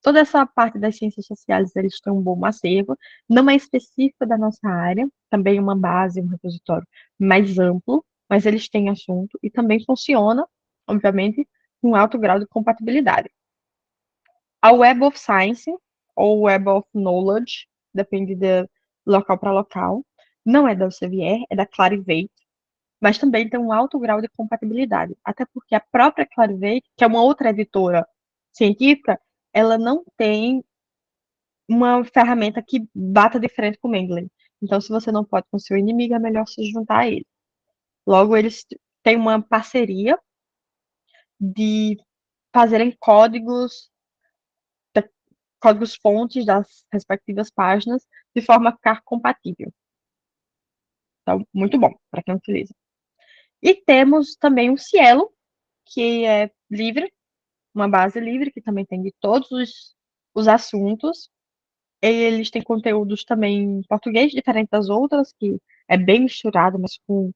Toda essa parte das ciências sociais, eles têm um bom acervo. Não é específico da nossa área, também uma base, um repositório mais amplo, mas eles têm assunto e também funciona, obviamente, com alto grau de compatibilidade. A Web of Science, ou Web of Knowledge, depende de local para local, não é da Elsevier, é da Clarivate, mas também tem um alto grau de compatibilidade, até porque a própria Clarivate, que é uma outra editora científica, ela não tem uma ferramenta que bata de frente com o Mendeley. Então, se você não pode com o seu inimigo, é melhor se juntar a ele. Logo, eles têm uma parceria de fazerem códigos-fontes das respectivas páginas de forma a ficar compatível. Então, muito bom para quem utiliza. E temos também o Cielo, que é livre, uma base livre, que também tem de todos os assuntos. Eles têm conteúdos também em português, diferente das outras, que é bem misturado, mas com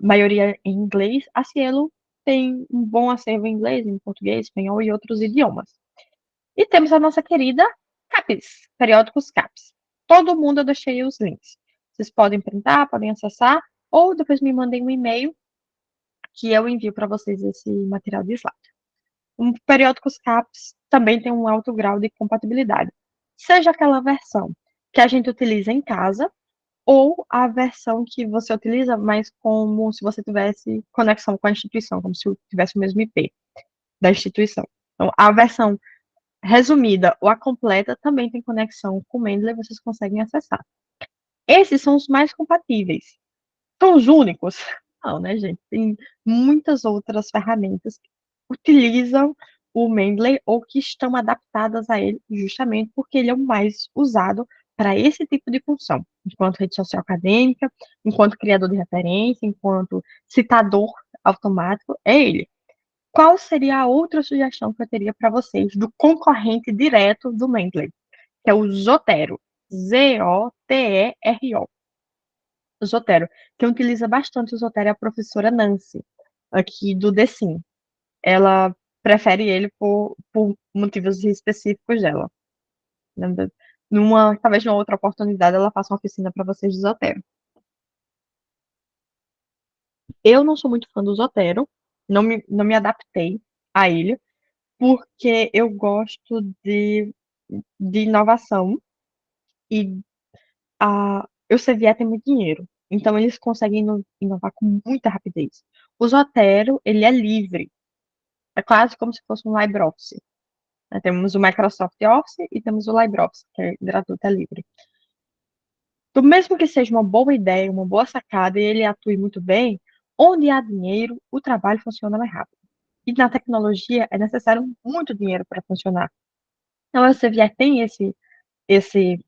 maioria em inglês. A Cielo tem um bom acervo em inglês, em português, espanhol e outros idiomas. E temos a nossa querida CAPES, periódicos CAPES. Todo mundo eu deixei os links. Vocês podem printar, podem acessar, ou depois me mandem um e-mail que eu envio para vocês esse material de slide. O periódicos CAPES também tem um alto grau de compatibilidade. Seja aquela versão que a gente utiliza em casa, ou a versão que você utiliza, mas como se você tivesse conexão com a instituição, como se tivesse o mesmo IP da instituição. Então, a versão resumida ou a completa também tem conexão com o Mendeley, vocês conseguem acessar. Esses são os mais compatíveis. São os únicos? Não, né, gente? Tem muitas outras ferramentas que utilizam o Mendeley ou que estão adaptadas a ele, justamente porque ele é o mais usado para esse tipo de função, enquanto rede social acadêmica, enquanto criador de referência, enquanto citador automático, é ele. Qual seria a outra sugestão que eu teria para vocês do concorrente direto do Mendeley, que é o Zotero? Zotero. Zotero. Quem utiliza bastante o Zotero é a professora Nancy, aqui do DECIM. Ela prefere ele por motivos específicos dela. Talvez numa outra oportunidade ela faça uma oficina para vocês do Zotero. Eu não sou muito fã do Zotero, não me adaptei a ele, porque eu gosto de inovação e o Elsevier tem muito dinheiro. Então eles conseguem inovar com muita rapidez. O Zotero, ele é livre. É quase como se fosse um LibreOffice, né? Temos o Microsoft Office e temos o LibreOffice, que é gratuito, é livre. Então, mesmo que seja uma boa ideia, uma boa sacada e ele atue muito bem, onde há dinheiro, o trabalho funciona mais rápido. E na tecnologia é necessário muito dinheiro para funcionar. Então, a Elsevier tem esse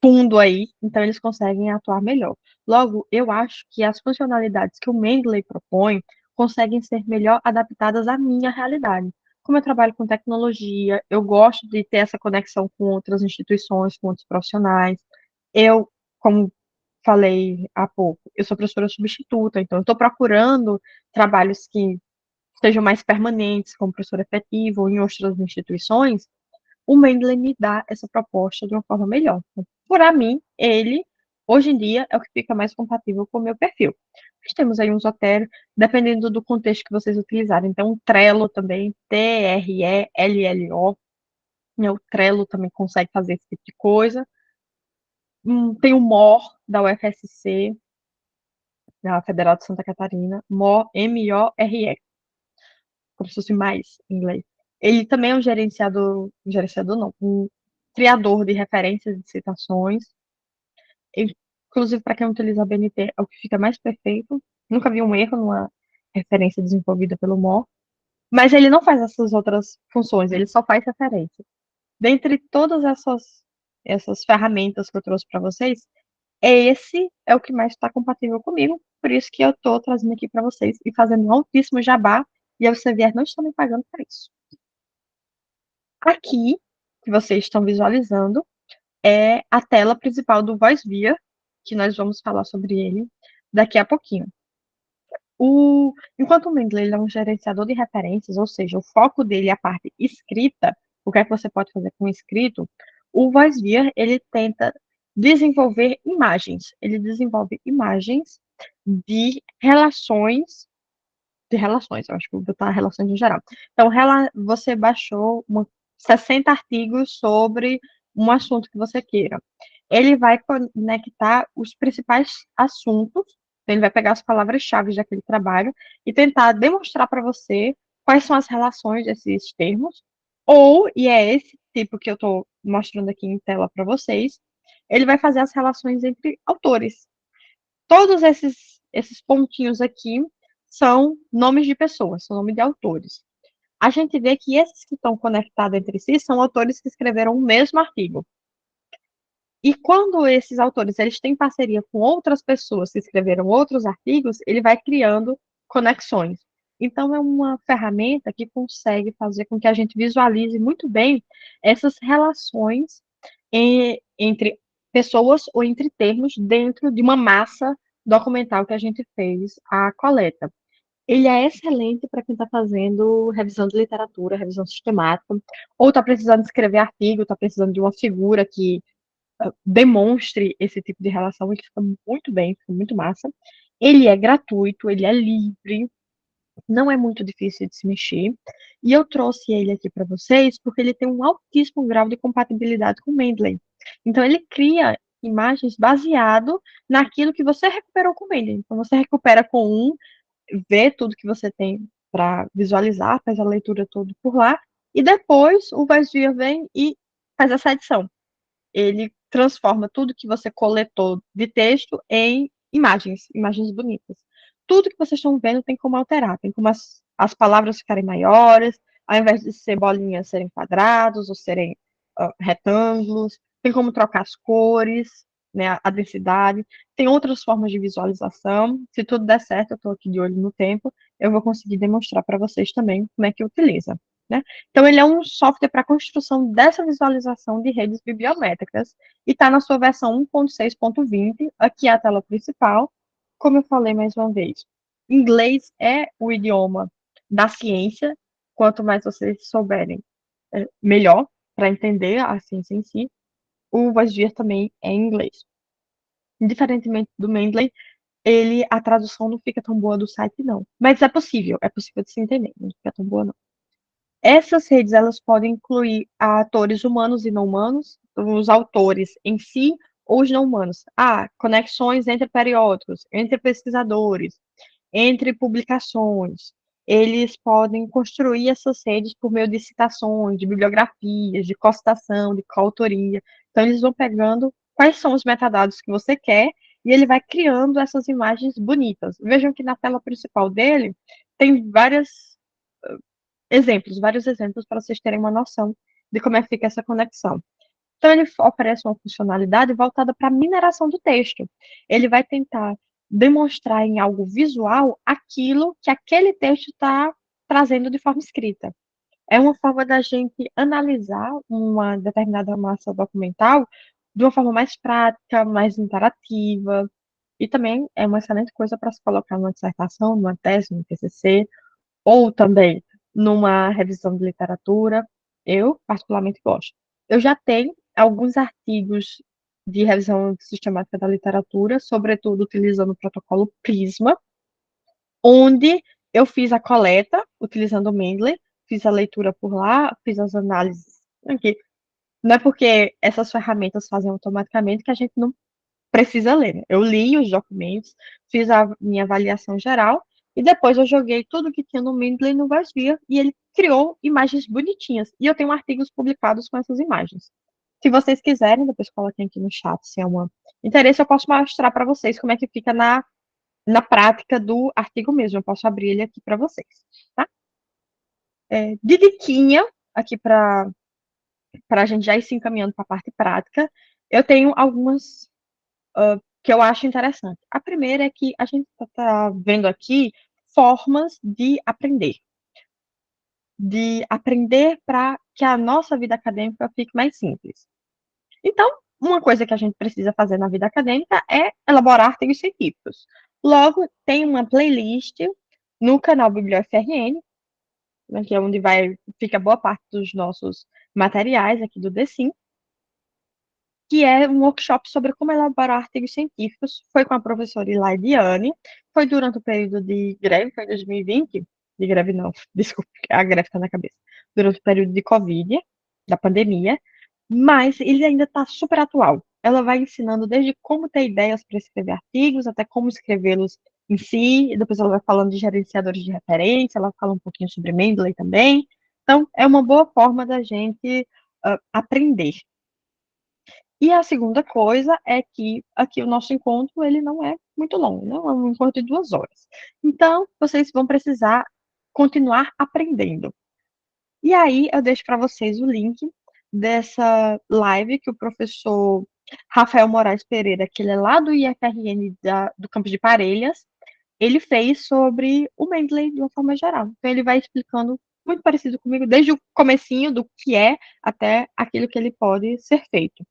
fundo aí, então eles conseguem atuar melhor. Logo, eu acho que as funcionalidades que o Mendeley propõe conseguem ser melhor adaptadas à minha realidade. Como eu trabalho com tecnologia, eu gosto de ter essa conexão com outras instituições, com outros profissionais. Eu, como falei há pouco, eu sou professora substituta, então eu estou procurando trabalhos que sejam mais permanentes, como professora efetiva ou em outras instituições. O Mendeley me dá essa proposta de uma forma melhor. Para mim, ele, hoje em dia, é o que fica mais compatível com o meu perfil. Nós temos aí um Zotero, dependendo do contexto que vocês utilizarem. Então, o Trello também, Trello, né? O Trello também consegue fazer esse tipo de coisa. Tem o MOR, da UFSC, da Federal de Santa Catarina, MOR, M-O-R-E, como se fosse mais em inglês. Ele também é um gerenciador não, um criador de referências de citações. Inclusive, para quem utiliza a BNT, é o que fica mais perfeito. Nunca vi um erro numa referência desenvolvida pelo MOR. Mas ele não faz essas outras funções, ele só faz referência. Dentre todas essas ferramentas que eu trouxe para vocês, esse é o que mais está compatível comigo. Por isso que eu estou trazendo aqui para vocês e fazendo um altíssimo jabá. E a Elsevier não está me pagando para isso. Aqui, que vocês estão visualizando, é a tela principal do VoiceVia, que nós vamos falar sobre ele daqui a pouquinho. Enquanto o Mendeley ele é um gerenciador de referências, ou seja, o foco dele é a parte escrita, o que é que você pode fazer com o escrito, o VoiceVia ele tenta desenvolver imagens. Ele desenvolve imagens de relações, eu acho que vou botar relações em geral. Então, você baixou 60 artigos sobre um assunto que você queira. Ele vai conectar os principais assuntos, então ele vai pegar as palavras-chave daquele trabalho e tentar demonstrar para você quais são as relações desses termos, e é esse tipo que eu estou mostrando aqui em tela para vocês, ele vai fazer as relações entre autores. Todos esses pontinhos aqui são nomes de pessoas, são nomes de autores. A gente vê que esses que estão conectados entre si são autores que escreveram o mesmo artigo. E quando esses autores eles têm parceria com outras pessoas que escreveram outros artigos, ele vai criando conexões. Então, é uma ferramenta que consegue fazer com que a gente visualize muito bem essas relações entre pessoas ou entre termos dentro de uma massa documental que a gente fez a coleta. Ele é excelente para quem está fazendo revisão de literatura, revisão sistemática, ou está precisando escrever artigo, está precisando de uma figura que demonstre esse tipo de relação, ele fica muito bem, fica muito massa. Ele é gratuito, ele é livre, não é muito difícil de se mexer. E eu trouxe ele aqui para vocês porque ele tem um altíssimo grau de compatibilidade com o Mendeley. Então, ele cria imagens baseado naquilo que você recuperou com o Mendeley. Então, você recupera com vê tudo que você tem para visualizar, faz a leitura toda por lá, e depois o Vazia vem e faz essa edição. Ele transforma tudo que você coletou de texto em imagens bonitas. tudo que vocês estão vendo tem como alterar, tem como as palavras ficarem maiores, ao invés de ser bolinhas, serem quadrados ou serem retângulos, tem como trocar as cores, né, a densidade, tem outras formas de visualização. Se tudo der certo, eu estou aqui de olho no tempo, eu vou conseguir demonstrar para vocês também como é que utiliza. Né? Então, ele é um software para construção dessa visualização de redes bibliométricas e está na sua versão 1.6.20, aqui é a tela principal. Como eu falei mais uma vez, inglês é o idioma da ciência, quanto mais vocês souberem, melhor para entender a ciência em si. O Voice também é em inglês. Diferentemente do Mendeley, a tradução não fica tão boa do site, não. Mas é possível de se entender, não fica tão boa, não. Essas redes, elas podem incluir atores humanos e não humanos, os autores em si ou os não humanos. Conexões entre periódicos, entre pesquisadores, entre publicações. Eles podem construir essas redes por meio de citações, de bibliografias, de citação, de coautoria. Então, eles vão pegando quais são os metadados que você quer e ele vai criando essas imagens bonitas. Vejam que na tela principal dele tem vários exemplos para vocês terem uma noção de como é que fica essa conexão. Então, ele oferece uma funcionalidade voltada para a mineração do texto. Ele vai tentar demonstrar em algo visual aquilo que aquele texto está trazendo de forma escrita. É uma forma da gente analisar uma determinada massa documental de uma forma mais prática, mais interativa, e também é uma excelente coisa para se colocar numa dissertação, numa tese, num TCC, ou também numa revisão de literatura. Eu, particularmente, gosto. Eu já tenho alguns artigos de revisão sistemática da literatura, sobretudo utilizando o protocolo Prisma, onde eu fiz a coleta utilizando o Mendeley, fiz a leitura por lá, fiz as análises aqui. Não é porque essas ferramentas fazem automaticamente que a gente não precisa ler, né? Eu li os documentos, fiz a minha avaliação geral e depois eu joguei tudo que tinha no Mendeley no Vasvia e ele criou imagens bonitinhas. E eu tenho artigos publicados com essas imagens. Se vocês quiserem, depois coloquem aqui no chat se é um interesse, eu posso mostrar para vocês como é que fica na prática do artigo mesmo. Eu posso abrir ele aqui para vocês, tá? De diquinha, aqui para a gente já ir se encaminhando para a parte prática, eu tenho algumas que eu acho interessante. A primeira é que a gente está vendo aqui formas de aprender para que a nossa vida acadêmica fique mais simples. Então, uma coisa que a gente precisa fazer na vida acadêmica é elaborar artigos científicos. Logo, tem uma playlist no canal BiblioFRN, né, que é onde fica boa parte dos nossos materiais aqui do DECIM, que é um workshop sobre como elaborar artigos científicos. Foi com a professora Ilaidiane, foi durante o período de greve, foi em 2020, de greve não, desculpe, a greve está na cabeça, durante o período de Covid, da pandemia, mas ele ainda está super atual. Ela vai ensinando desde como ter ideias para escrever artigos, até como escrevê-los em si, e depois ela vai falando de gerenciadores de referência, ela fala um pouquinho sobre Mendeley também. Então, é uma boa forma da gente aprender. E a segunda coisa é que aqui o nosso encontro ele não é muito longo, não é um encontro de 2 horas. Então, vocês vão precisar continuar aprendendo. E aí eu deixo para vocês o link dessa live que o professor Rafael Moraes Pereira, que ele é lá do IFRN do Campus de Parelhas, ele fez sobre o Mendeley de uma forma geral. Então ele vai explicando muito parecido comigo, desde o comecinho do que é até aquilo que ele pode ser feito.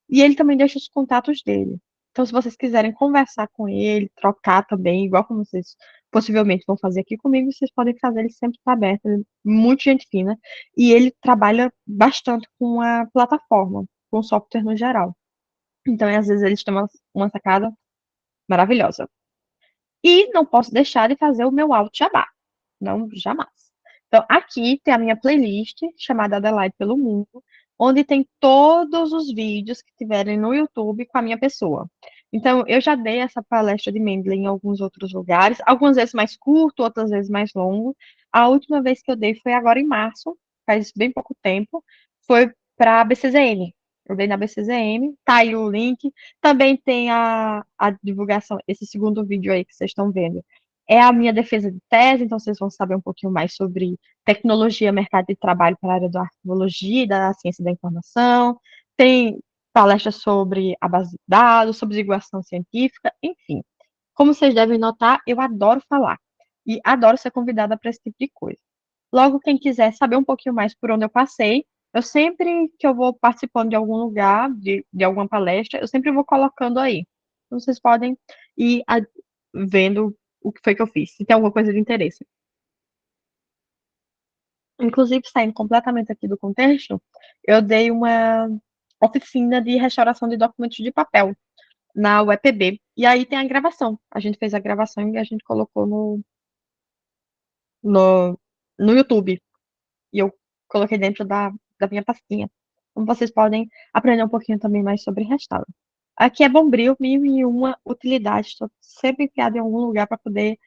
E ele também deixa os contatos dele. Então, se vocês quiserem conversar com ele, trocar também, igual como vocês possivelmente vão fazer aqui comigo, vocês podem fazer, ele sempre está aberto, ele é muito gente fina. E ele trabalha bastante com a plataforma, com o software no geral. Então, às vezes, eles têm uma sacada maravilhosa. E não posso deixar de fazer o meu auto jabá. Não, jamais. Então, aqui tem a minha playlist chamada Adelaide pelo Mundo, onde tem todos os vídeos que tiverem no YouTube com a minha pessoa. Então, eu já dei essa palestra de Mendeley em alguns outros lugares, algumas vezes mais curto, outras vezes mais longo. A última vez que eu dei foi agora em março, faz bem pouco tempo, foi para a BCZM. Eu dei na BCZM, tá aí o link. Também tem a divulgação, esse segundo vídeo aí que vocês estão vendo. É a minha defesa de tese, então vocês vão saber um pouquinho mais sobre tecnologia, mercado de trabalho para a área da arquivologia e da ciência da informação. Tem palestras sobre a base de dados, sobre divulgação científica, enfim. Como vocês devem notar, eu adoro falar e adoro ser convidada para esse tipo de coisa. Logo, quem quiser saber um pouquinho mais por onde eu passei, eu sempre que eu vou participando de algum lugar, de alguma palestra, eu sempre vou colocando aí. Então, vocês podem ir vendo o que foi que eu fiz, se tem alguma coisa de interesse. Inclusive, saindo completamente aqui do contexto, eu dei uma oficina de restauração de documentos de papel na UEPB. E aí tem a gravação. A gente fez a gravação e a gente colocou no, no YouTube. E eu coloquei dentro da minha pastinha. Então vocês podem aprender um pouquinho também mais sobre restauro. Aqui é Bombril, mil e uma utilidades. Estou sempre enfiada em algum lugar para poder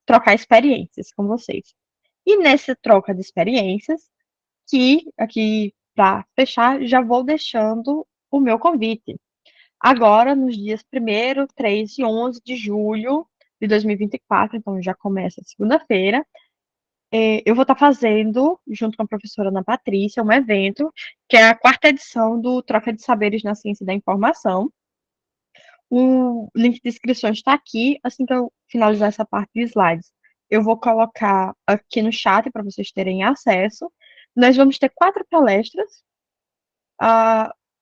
trocar experiências com vocês. E nessa troca de experiências, que aqui para fechar, já vou deixando o meu convite. Agora, nos dias 1º, 3 e 11 de julho de 2024, então já começa segunda-feira, eu vou estar fazendo, junto com a professora Ana Patrícia, um evento, que é a quarta edição do Troca de Saberes na Ciência da Informação. O link de inscrições está aqui, assim que eu finalizar essa parte de slides. Eu vou colocar aqui no chat para vocês terem acesso. Nós vamos ter 4 palestras.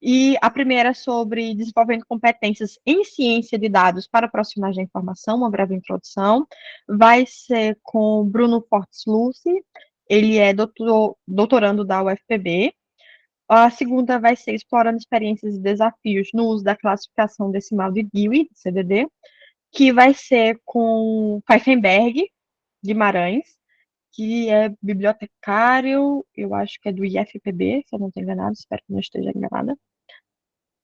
E a primeira é sobre desenvolvendo competências em ciência de dados para profissionais da informação, uma breve introdução. Vai ser com Bruno Fortes Lucy, ele é doutorando da UFPB. A segunda vai ser explorando experiências e desafios no uso da classificação decimal de Dewey, CDD, que vai ser com Pfeffenberg Guimarães, que é bibliotecário, eu acho que é do IFPB, se eu não estou enganado, espero que não esteja enganada.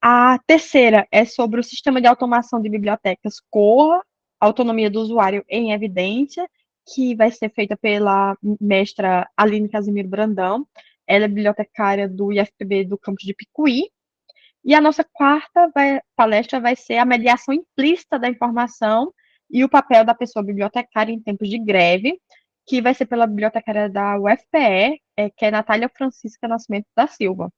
A terceira é sobre o sistema de automação de bibliotecas Corra, autonomia do usuário em evidência, que vai ser feita pela mestra Aline Casimiro Brandão. Ela é bibliotecária do IFPB do campus de Picuí. E a nossa quarta palestra vai ser a mediação implícita da informação e o papel da pessoa bibliotecária em tempos de greve, que vai ser pela bibliotecária da UFPE, que é Natália Francisca Nascimento da Silva.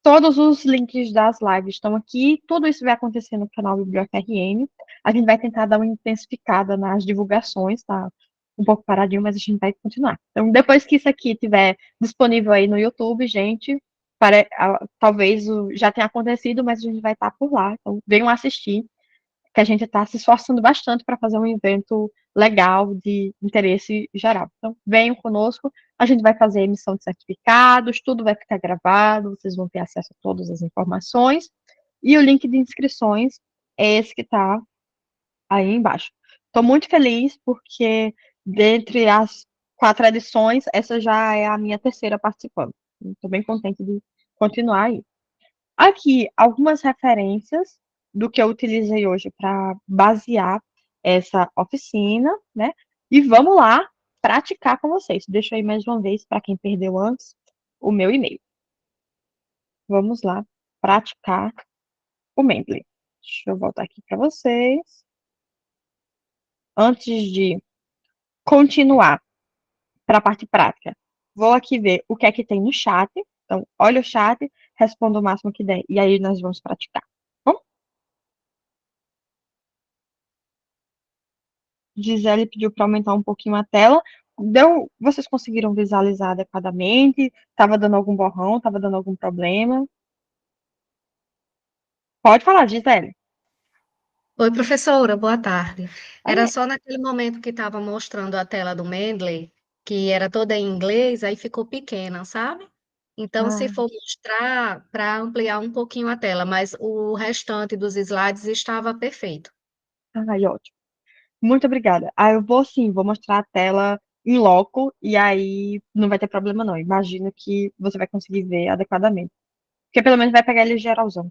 Todos os links das lives estão aqui. Tudo isso vai acontecer no canal Biblioteca RN. A gente vai tentar dar uma intensificada nas divulgações, tá? Um pouco paradinho, mas a gente vai continuar. Então, depois que isso aqui estiver disponível aí no YouTube, gente, talvez já tenha acontecido, mas a gente vai estar por lá. Então, venham assistir, que a gente está se esforçando bastante para fazer um evento legal de interesse geral. Então, venham conosco, a gente vai fazer emissão de certificados, tudo vai ficar gravado, vocês vão ter acesso a todas as informações, e o link de inscrições é esse que está aí embaixo. Estou muito feliz porque, dentre as 4 edições, essa já é a minha terceira participando. Estou bem contente de continuar aí. Aqui, algumas referências do que eu utilizei hoje para basear essa oficina, né? E vamos lá praticar com vocês. Deixa eu ir mais uma vez, para quem perdeu antes, o meu e-mail. Vamos lá praticar o Mendeley. Deixa eu voltar aqui para vocês. Antes de continuar para a parte prática, vou aqui ver o que é que tem no chat. Então, olha o chat, responda o máximo que der, e aí nós vamos praticar. Bom? Gisele pediu para aumentar um pouquinho a tela. Vocês conseguiram visualizar adequadamente? Estava dando algum borrão? Estava dando algum problema? Pode falar, Gisele. Oi, professora, boa tarde. Era Oi. só naquele momento que estava mostrando a tela do Mendeley, que era toda em inglês, aí ficou pequena, sabe? Então, se Ah, for mostrar, para ampliar um pouquinho a tela, mas o restante dos slides estava perfeito. ai, ótimo. Muito obrigada. Eu vou sim, vou mostrar a tela em loco e aí não vai ter problema não. Imagino que você vai conseguir ver adequadamente. Porque pelo menos vai pegar ele geralzão.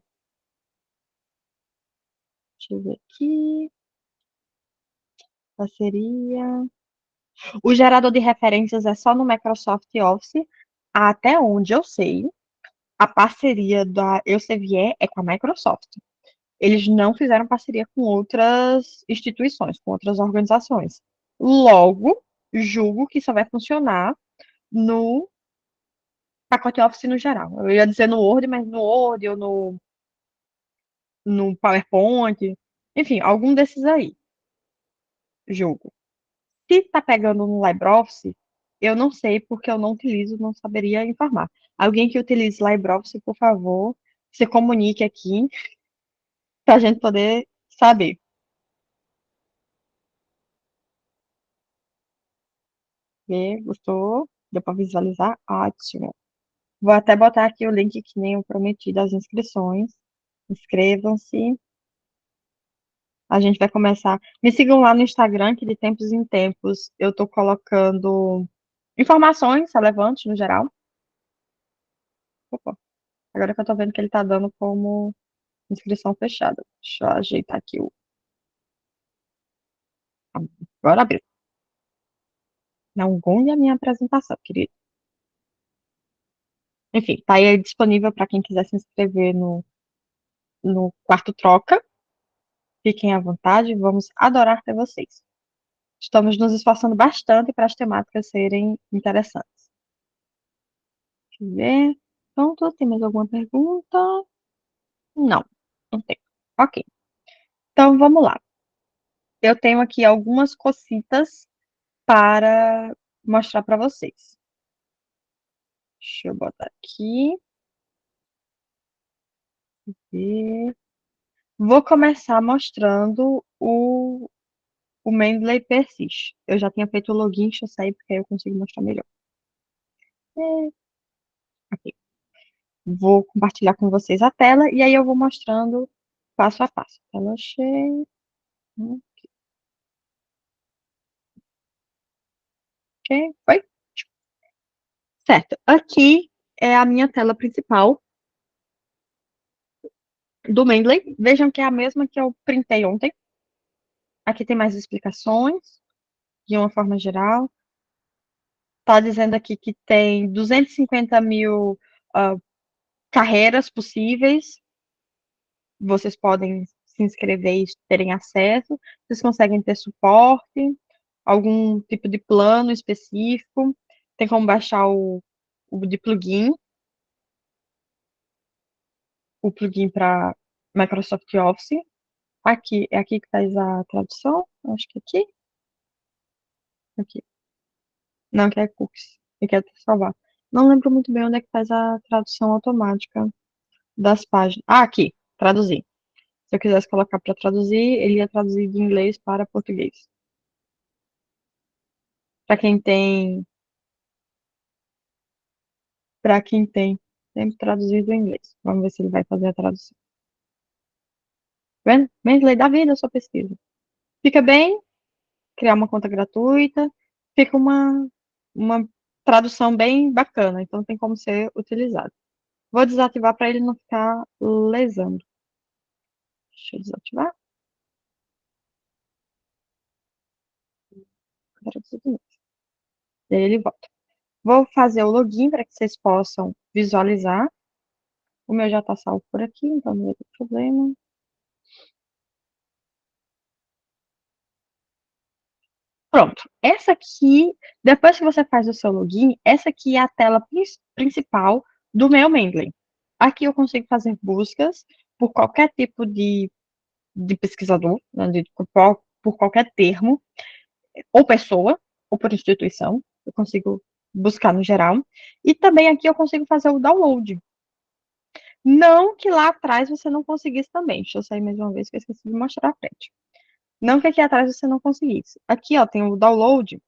Deixa eu ver aqui. Parceria. O gerador de referências é só no Microsoft Office, até onde eu sei. A parceria da Elsevier é com a Microsoft. Eles não fizeram parceria com outras instituições, com outras organizações. Logo, julgo que só vai funcionar no pacote Office no geral. Eu ia dizer no Word, mas no Word ou no PowerPoint. Enfim, algum desses aí, julgo. Se tá pegando no LibreOffice, eu não sei porque eu não utilizo, não saberia informar. Alguém que utilize LibreOffice, por favor, se comunique aqui para a gente poder saber. E gostou? Deu para visualizar? Ótimo. Vou até botar aqui o link que nem eu prometi das inscrições. Inscrevam-se. A gente vai começar. Me sigam lá no Instagram, que de tempos em tempos eu tô colocando informações relevantes no geral. Opa, agora que eu tô vendo que ele tá dando como inscrição fechada. Deixa eu ajeitar aqui o. Agora abriu. Não gongue a minha apresentação, querido. Enfim, tá aí disponível para quem quiser se inscrever no quarto troca. Fiquem à vontade, vamos adorar ter vocês. Estamos nos esforçando bastante para as temáticas serem interessantes. Deixa eu ver. Pronto, tem mais alguma pergunta? Não, não tem. Ok, então vamos lá. Eu tenho aqui algumas cositas para mostrar para vocês. Deixa eu botar aqui. E vou começar mostrando o Mendeley Persist. Eu já tinha feito o login, deixa eu sair porque aí eu consigo mostrar melhor. É, ok. Vou compartilhar com vocês a tela e aí eu vou mostrando passo a passo. Tela cheia. Ok, foi? Certo. Aqui é a minha tela principal do Mendeley. Vejam que é a mesma que eu printei ontem. Aqui tem mais explicações, de uma forma geral. Está dizendo aqui que tem 250 mil carreiras possíveis. Vocês podem se inscrever e terem acesso. Vocês conseguem ter suporte, algum tipo de plano específico. Tem como baixar o de plugin, o plugin para Microsoft Office. Aqui, é aqui que faz a tradução. Acho que é aqui. Aqui. Não, que é cookies. Eu quero salvar. Não lembro muito bem onde é que faz a tradução automática das páginas. Ah, aqui. Traduzir. Se eu quisesse colocar para traduzir, ele ia traduzir de inglês para português. Para quem tem, para quem tem sempre traduzido em inglês. Vamos ver se ele vai fazer a tradução. Tá vendo? Mendeley da vida, sua pesquisa. Fica bem, criar uma conta gratuita, fica uma tradução bem bacana, então tem como ser utilizado. Vou desativar para ele não ficar lesando. Deixa eu desativar. Daí ele volta. Vou fazer o login para que vocês possam visualizar. O meu já está salvo por aqui, então não vai ter problema. Pronto. Essa aqui, depois que você faz o seu login, essa aqui é a tela principal do meu Mendeley. Aqui eu consigo fazer buscas por qualquer tipo de pesquisador, né, por qualquer termo, ou pessoa, ou por instituição. Eu consigo buscar no geral. E também aqui eu consigo fazer o download. Não que lá atrás você não conseguisse também. Deixa eu sair mais uma vez que eu esqueci de mostrar a frente. Não que aqui atrás você não conseguisse. Aqui, ó, tem o download.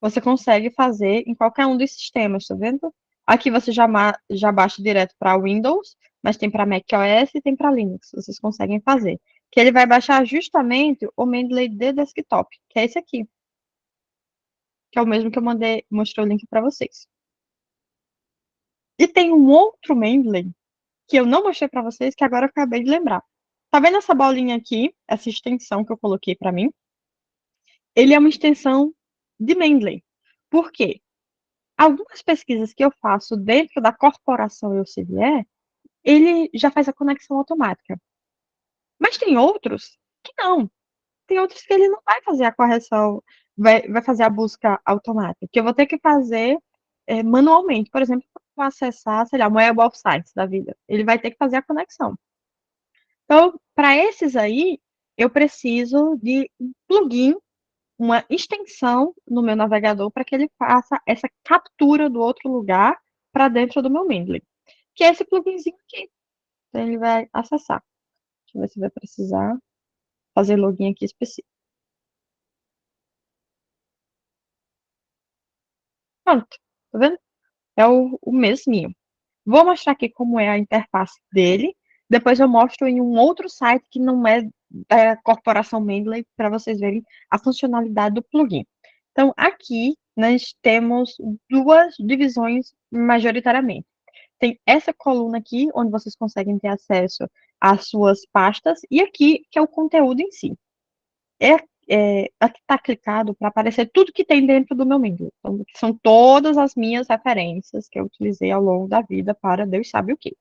Você consegue fazer em qualquer um dos sistemas, tá vendo? Aqui você já baixa direto para Windows, mas tem para macOS e tem para Linux. Vocês conseguem fazer. Que ele vai baixar justamente o Mendeley de desktop, que é esse aqui, que é o mesmo que eu mostrei o link para vocês. E tem um outro Mendeley que eu não mostrei para vocês, que agora eu acabei de lembrar. Tá vendo essa bolinha aqui, essa extensão que eu coloquei para mim? Ele é uma extensão de Mendeley. Por quê? Algumas pesquisas que eu faço dentro da corporação Elsevier, ele já faz a conexão automática. Mas tem outros que não. tem outros que ele não vai fazer a correção, vai fazer a busca automática, que eu vou ter que fazer manualmente. Por exemplo, para acessar, sei lá, uma Web of Science da vida. Ele vai ter que fazer a conexão. Então, para esses aí, eu preciso de um plugin, uma extensão no meu navegador para que ele faça essa captura do outro lugar para dentro do meu Mendeley. Que é esse pluginzinho aqui. Então, ele vai acessar. Deixa eu ver se vai precisar fazer login aqui específico. Pronto, tá vendo? É o mesminho. Vou mostrar aqui como é a interface dele. Depois eu mostro em um outro site que não é da corporação Mendeley para vocês verem a funcionalidade do plugin. Então, aqui nós temos duas divisões majoritariamente. Tem essa coluna aqui, onde vocês conseguem ter acesso às suas pastas, e aqui, que é o conteúdo em si. Aqui está clicado para aparecer tudo que tem dentro do meu Mendeley. Então, são todas as minhas referências que eu utilizei ao longo da vida para Deus sabe o quê.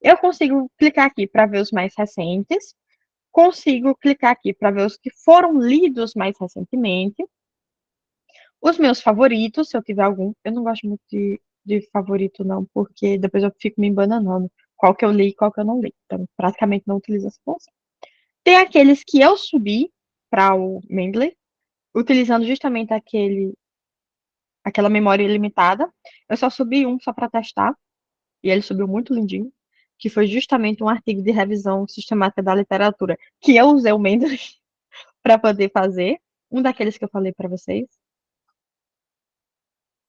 Eu consigo clicar aqui para ver os mais recentes, consigo clicar aqui para ver os que foram lidos mais recentemente, os meus favoritos, se eu tiver algum. Eu não gosto muito de favorito, não, porque depois eu fico me embananando qual que eu li e qual que eu não li. Então, praticamente não utilizo essa função. Tem aqueles que eu subi para o Mendeley, utilizando justamente aquela memória ilimitada. Eu só subi um só para testar, e ele subiu muito lindinho, que foi justamente um artigo de revisão sistemática da literatura, que eu usei o Mendeley para poder fazer, um daqueles que eu falei para vocês.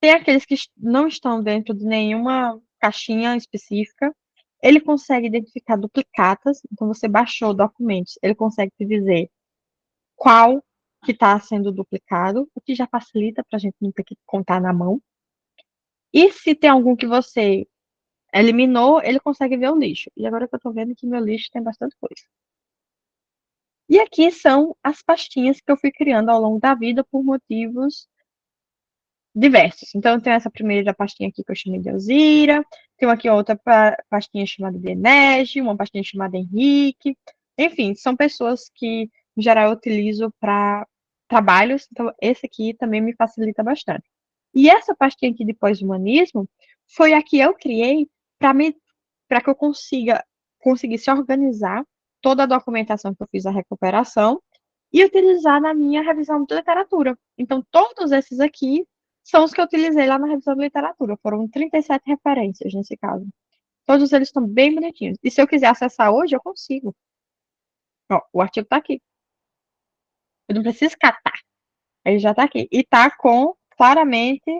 Tem aqueles que não estão dentro de nenhuma caixinha específica. Ele consegue identificar duplicatas, então você baixou documentos, ele consegue te dizer qual que está sendo duplicado, o que já facilita para a gente não ter que contar na mão. E se tem algum que você eliminou, ele consegue ver o lixo. E agora que eu estou vendo que meu lixo tem bastante coisa. E aqui são as pastinhas que eu fui criando ao longo da vida por motivos diversos. Então, tem essa primeira pastinha aqui que eu chamei de Alzira, tem aqui outra pastinha chamada de Enege, uma pastinha chamada Henrique. Enfim, são pessoas que, em geral, eu utilizo para trabalhos, então esse aqui também me facilita bastante. E essa pastinha aqui de pós-humanismo foi a que eu criei para que eu conseguisse organizar toda a documentação que eu fiz a recuperação e utilizar na minha revisão de literatura. Então, todos esses aqui são os que eu utilizei lá na revisão de literatura. Foram 37 referências nesse caso. Todos eles estão bem bonitinhos. E se eu quiser acessar hoje, eu consigo. Ó, o artigo está aqui. Eu não preciso catar. Ele já está aqui. E está com, claramente,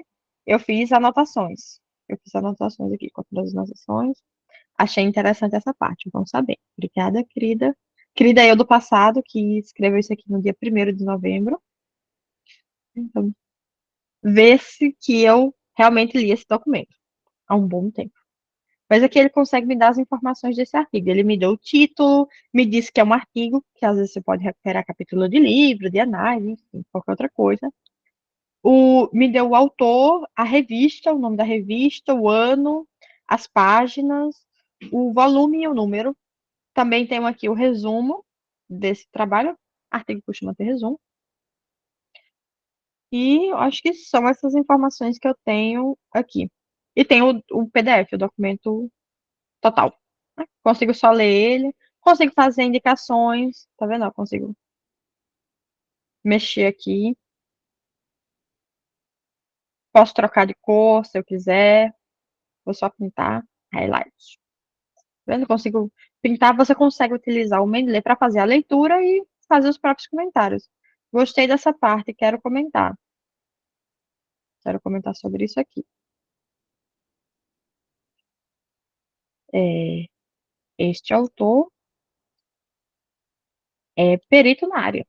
eu fiz anotações. Eu fiz anotações aqui com todas as anotações. Achei interessante essa parte, vamos saber. Obrigada, querida. Querida eu do passado, que escreveu isso aqui no dia 1º de novembro. Então, vê-se que eu realmente li esse documento há um bom tempo. Mas aqui ele consegue me dar as informações desse artigo. Ele me deu o título, me disse que é um artigo, que às vezes você pode recuperar capítulo de livro, de análise, enfim, qualquer outra coisa. Me deu o autor, a revista, o nome da revista, o ano, as páginas, o volume e o número. Também tem aqui o resumo desse trabalho. Artigo costuma ter resumo. E eu acho que são essas informações que eu tenho aqui. E tem o PDF, o documento total. Consigo só ler ele, consigo fazer indicações, tá vendo? Eu consigo mexer aqui, posso trocar de cor se eu quiser, vou só pintar highlight. Tá vendo? Eu consigo pintar, você consegue utilizar o Mendeley para fazer a leitura e fazer os próprios comentários. Gostei dessa parte, quero comentar. Quero comentar sobre isso aqui. Este autor é perito na área.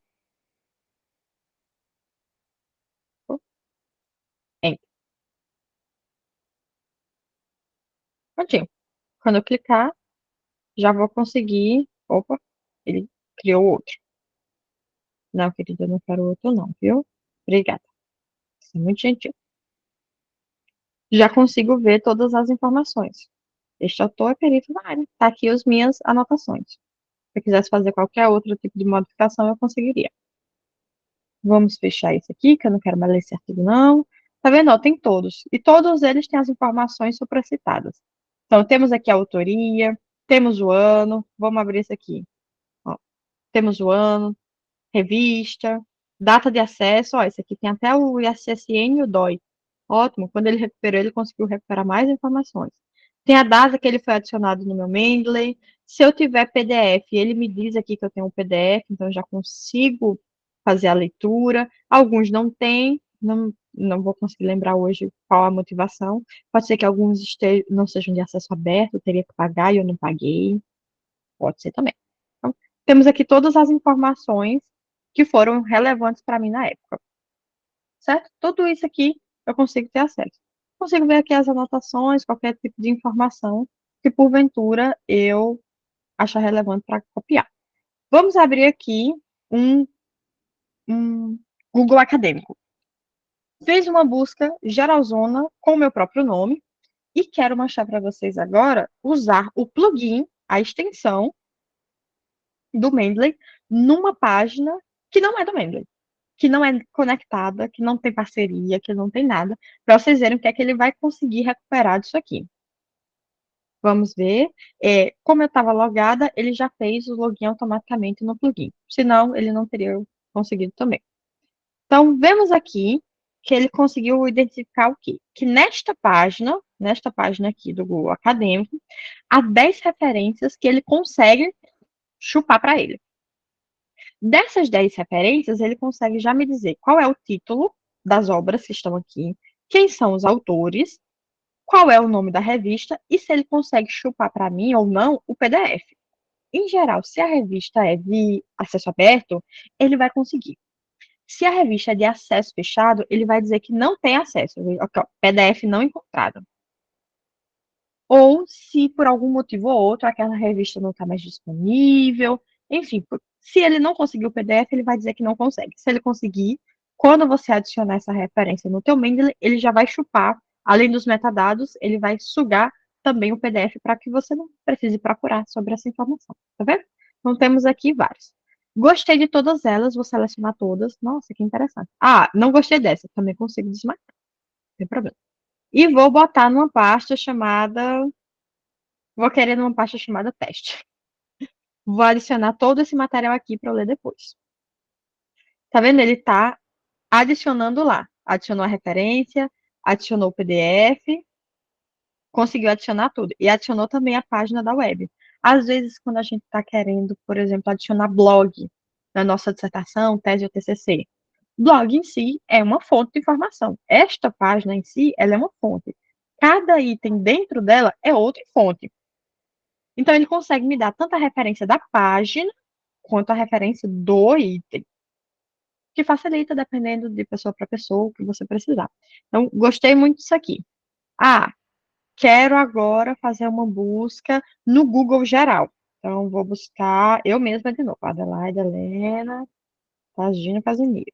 Enter. Prontinho. Quando eu clicar, já vou conseguir. Opa, ele criou outro. Não, querida, eu não quero outro, não, viu? Obrigada. Você é muito gentil. Já consigo ver todas as informações. Este autor é perito na área. Tá aqui as minhas anotações. Se eu quisesse fazer qualquer outro tipo de modificação, eu conseguiria. Vamos fechar isso aqui, que eu não quero mais ler esse artigo, não. Tá vendo? Ó, tem todos. E todos eles têm as informações supracitadas. Então, temos aqui a autoria, temos o ano. Vamos abrir isso aqui. Ó, temos o ano, revista, data de acesso. Ó, esse aqui tem até o ISSN e o DOI. Ótimo. Quando ele recuperou, ele conseguiu recuperar mais informações. Tem a data que ele foi adicionado no meu Mendeley. Se eu tiver PDF, ele me diz aqui que eu tenho um PDF, então eu já consigo fazer a leitura. Alguns não têm, não vou conseguir lembrar hoje qual a motivação. Pode ser que alguns não sejam de acesso aberto, eu teria que pagar e eu não paguei. Pode ser também. Então, temos aqui todas as informações que foram relevantes para mim na época, certo? Tudo isso aqui eu consigo ter acesso. Consigo ver aqui as anotações, qualquer tipo de informação que porventura eu achar relevante para copiar. Vamos abrir aqui um, um Google Acadêmico. Fiz uma busca geralzona com o meu próprio nome e quero mostrar para vocês agora usar o plugin, a extensão do Mendeley, numa página que não é do Mendeley, que não é conectada, que não tem parceria, que não tem nada, para vocês verem o que é que ele vai conseguir recuperar disso aqui. Vamos ver. Como eu estava logada, ele já fez o login automaticamente no plugin. Senão, ele não teria conseguido também. Então, vemos aqui que ele conseguiu identificar o quê? Que nesta página aqui do Google Acadêmico, há 10 referências que ele consegue chupar para ele. Dessas 10 referências, ele consegue já me dizer qual é o título das obras que estão aqui, quem são os autores, qual é o nome da revista e se ele consegue chupar para mim ou não o PDF. Em geral, se a revista é de acesso aberto, ele vai conseguir. Se a revista é de acesso fechado, ele vai dizer que não tem acesso. Aqui, ó, PDF não encontrado. Ou se por algum motivo ou outro aquela revista não está mais disponível. Enfim, se ele não conseguir o PDF, ele vai dizer que não consegue. Se ele conseguir, quando você adicionar essa referência no teu Mendeley, ele já vai chupar, além dos metadados, ele vai sugar também o PDF para que você não precise procurar sobre essa informação. Tá vendo? Então temos aqui vários. Gostei de todas elas, vou selecionar todas. Nossa, que interessante. Ah, não gostei dessa, também consigo desmarcar, não tem problema. E vou botar numa pasta chamada. Vou querer numa pasta chamada teste. Vou adicionar todo esse material aqui para eu ler depois. Tá vendo? Ele está adicionando lá. Adicionou a referência, adicionou o PDF, conseguiu adicionar tudo. E adicionou também a página da web. Às vezes, quando a gente está querendo, por exemplo, adicionar blog na nossa dissertação, tese ou TCC, blog em si é uma fonte de informação. Esta página em si, ela é uma fonte. Cada item dentro dela é outra fonte. Então, ele consegue me dar tanto a referência da página, quanto a referência do item, que facilita dependendo de pessoa para pessoa, o que você precisar. Então, gostei muito disso aqui. Ah, quero agora fazer uma busca no Google geral. Então, vou buscar eu mesma de novo. Adelaide Helena Tagino Casimiro.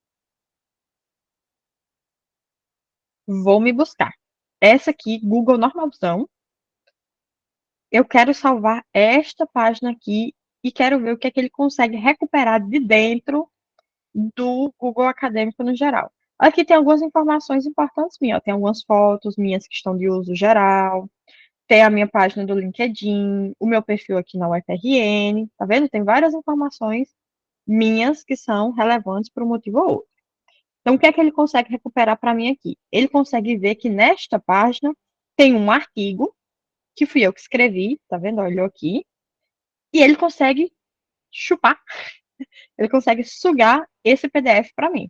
Vou me buscar. Essa aqui, Google normalzão. Eu quero salvar esta página aqui e quero ver o que é que ele consegue recuperar de dentro do Google Acadêmico no geral. Aqui tem algumas informações importantes minhas, ó. Tem algumas fotos minhas que estão de uso geral, tem a minha página do LinkedIn, o meu perfil aqui na UFRN, tá vendo? Tem várias informações minhas que são relevantes por um motivo ou outro. Então, o que é que ele consegue recuperar para mim aqui? Ele consegue ver que nesta página tem um artigo, que fui eu que escrevi, tá vendo? Olhou aqui, e ele consegue chupar, ele consegue sugar esse PDF para mim.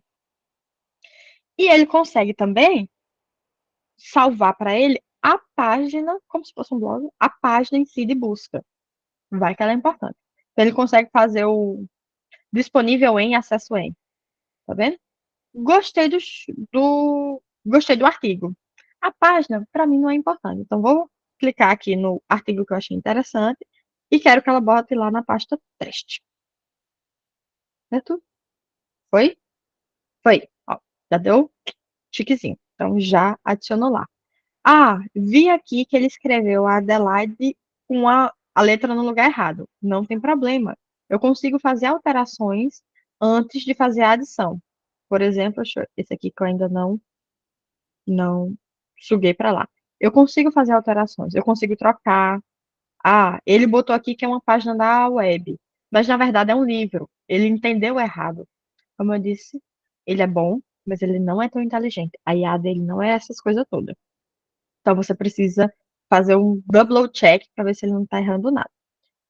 E ele consegue também salvar para ele a página, como se fosse um blog, a página em si de busca. Vai que ela é importante. Então, ele consegue fazer o disponível em, acesso em. Tá vendo? Gostei gostei do artigo. A página, para mim, não é importante. Então, vou clicar aqui no artigo que eu achei interessante e quero que ela bote lá na pasta teste. Certo? Foi? Foi. Ó, já deu chiquezinho. Então, já adicionou lá. Ah, vi aqui que ele escreveu a Adelaide com a letra no lugar errado. Não tem problema. Eu consigo fazer alterações antes de fazer a adição. por exemplo, esse aqui que eu ainda não suguei para lá. Eu consigo fazer alterações, eu consigo trocar. Ah, ele botou aqui que é uma página da web, mas na verdade é um livro. Ele entendeu errado. Como eu disse, ele é bom, mas ele não é tão inteligente. A IA dele não é essas coisas todas. Então você precisa fazer um double check para ver se ele não está errando nada.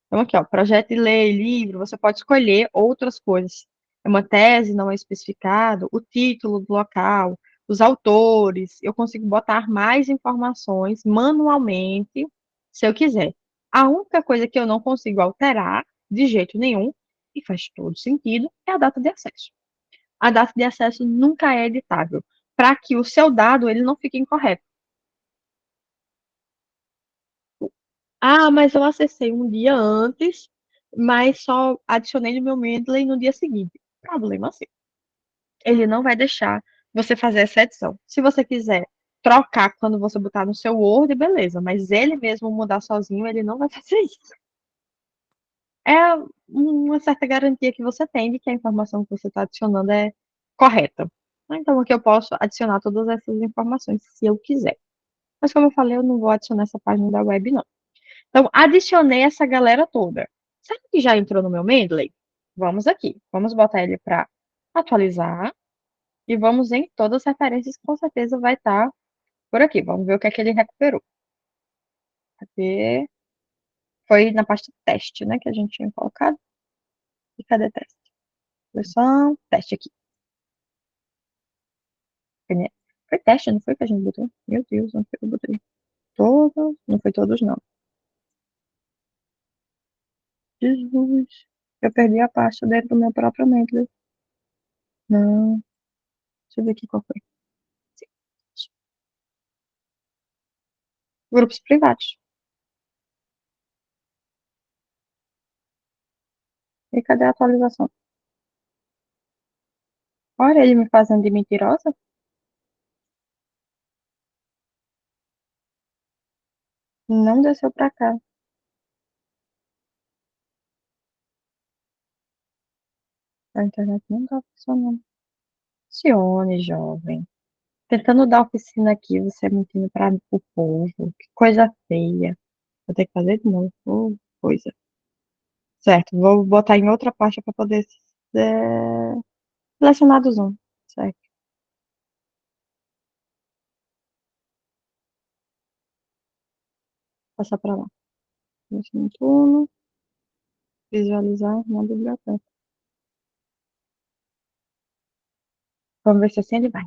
Então aqui, ó, projeto de lei, livro, você pode escolher outras coisas. É uma tese, não é especificado, o título do local, os autores. Eu consigo botar mais informações manualmente, se eu quiser. A única coisa que eu não consigo alterar de jeito nenhum, e faz todo sentido, é a data de acesso. A data de acesso nunca é editável, para que o seu dado ele não fique incorreto. Ah, mas eu acessei um dia antes, mas só adicionei no meu Mendeley no dia seguinte. Problema seu. Ele não vai deixar você fazer essa edição. Se você quiser trocar quando você botar no seu Word, beleza, mas ele mesmo mudar sozinho, ele não vai fazer isso. É uma certa garantia que você tem de que a informação que você está adicionando é correta. Então, aqui eu posso adicionar todas essas informações se eu quiser. Mas, como eu falei, eu não vou adicionar essa página da web, não. Então, adicionei essa galera toda. Será que já entrou no meu Mendeley? Vamos aqui. Vamos botar ele para atualizar. E vamos em todas as referências, que com certeza vai estar por aqui. Vamos ver o que é que ele recuperou. Cadê? Foi na pasta teste, né? Que a gente tinha colocado. E cadê teste? Versão, teste aqui. Foi teste, não foi que a gente botou? Meu Deus, não foi que eu botei. Todos? Não foi todos, não. Jesus. Eu perdi a pasta dentro do meu próprio Mendeley. Não. Deixa eu ver aqui qual foi. Grupos privados. E cadê a atualização? Olha ele me fazendo de mentirosa. Não desceu pra cá. A internet não tá funcionando. Cione, jovem. Tentando dar oficina aqui, você mentindo para o povo. Que coisa feia. Vou ter que fazer de novo. Coisa. Certo, vou botar em outra pasta para poder selecionar do Zoom. Certo, passar para lá. Mexer no turno, visualizar na biblioteca. Vamos ver se assim ele vai.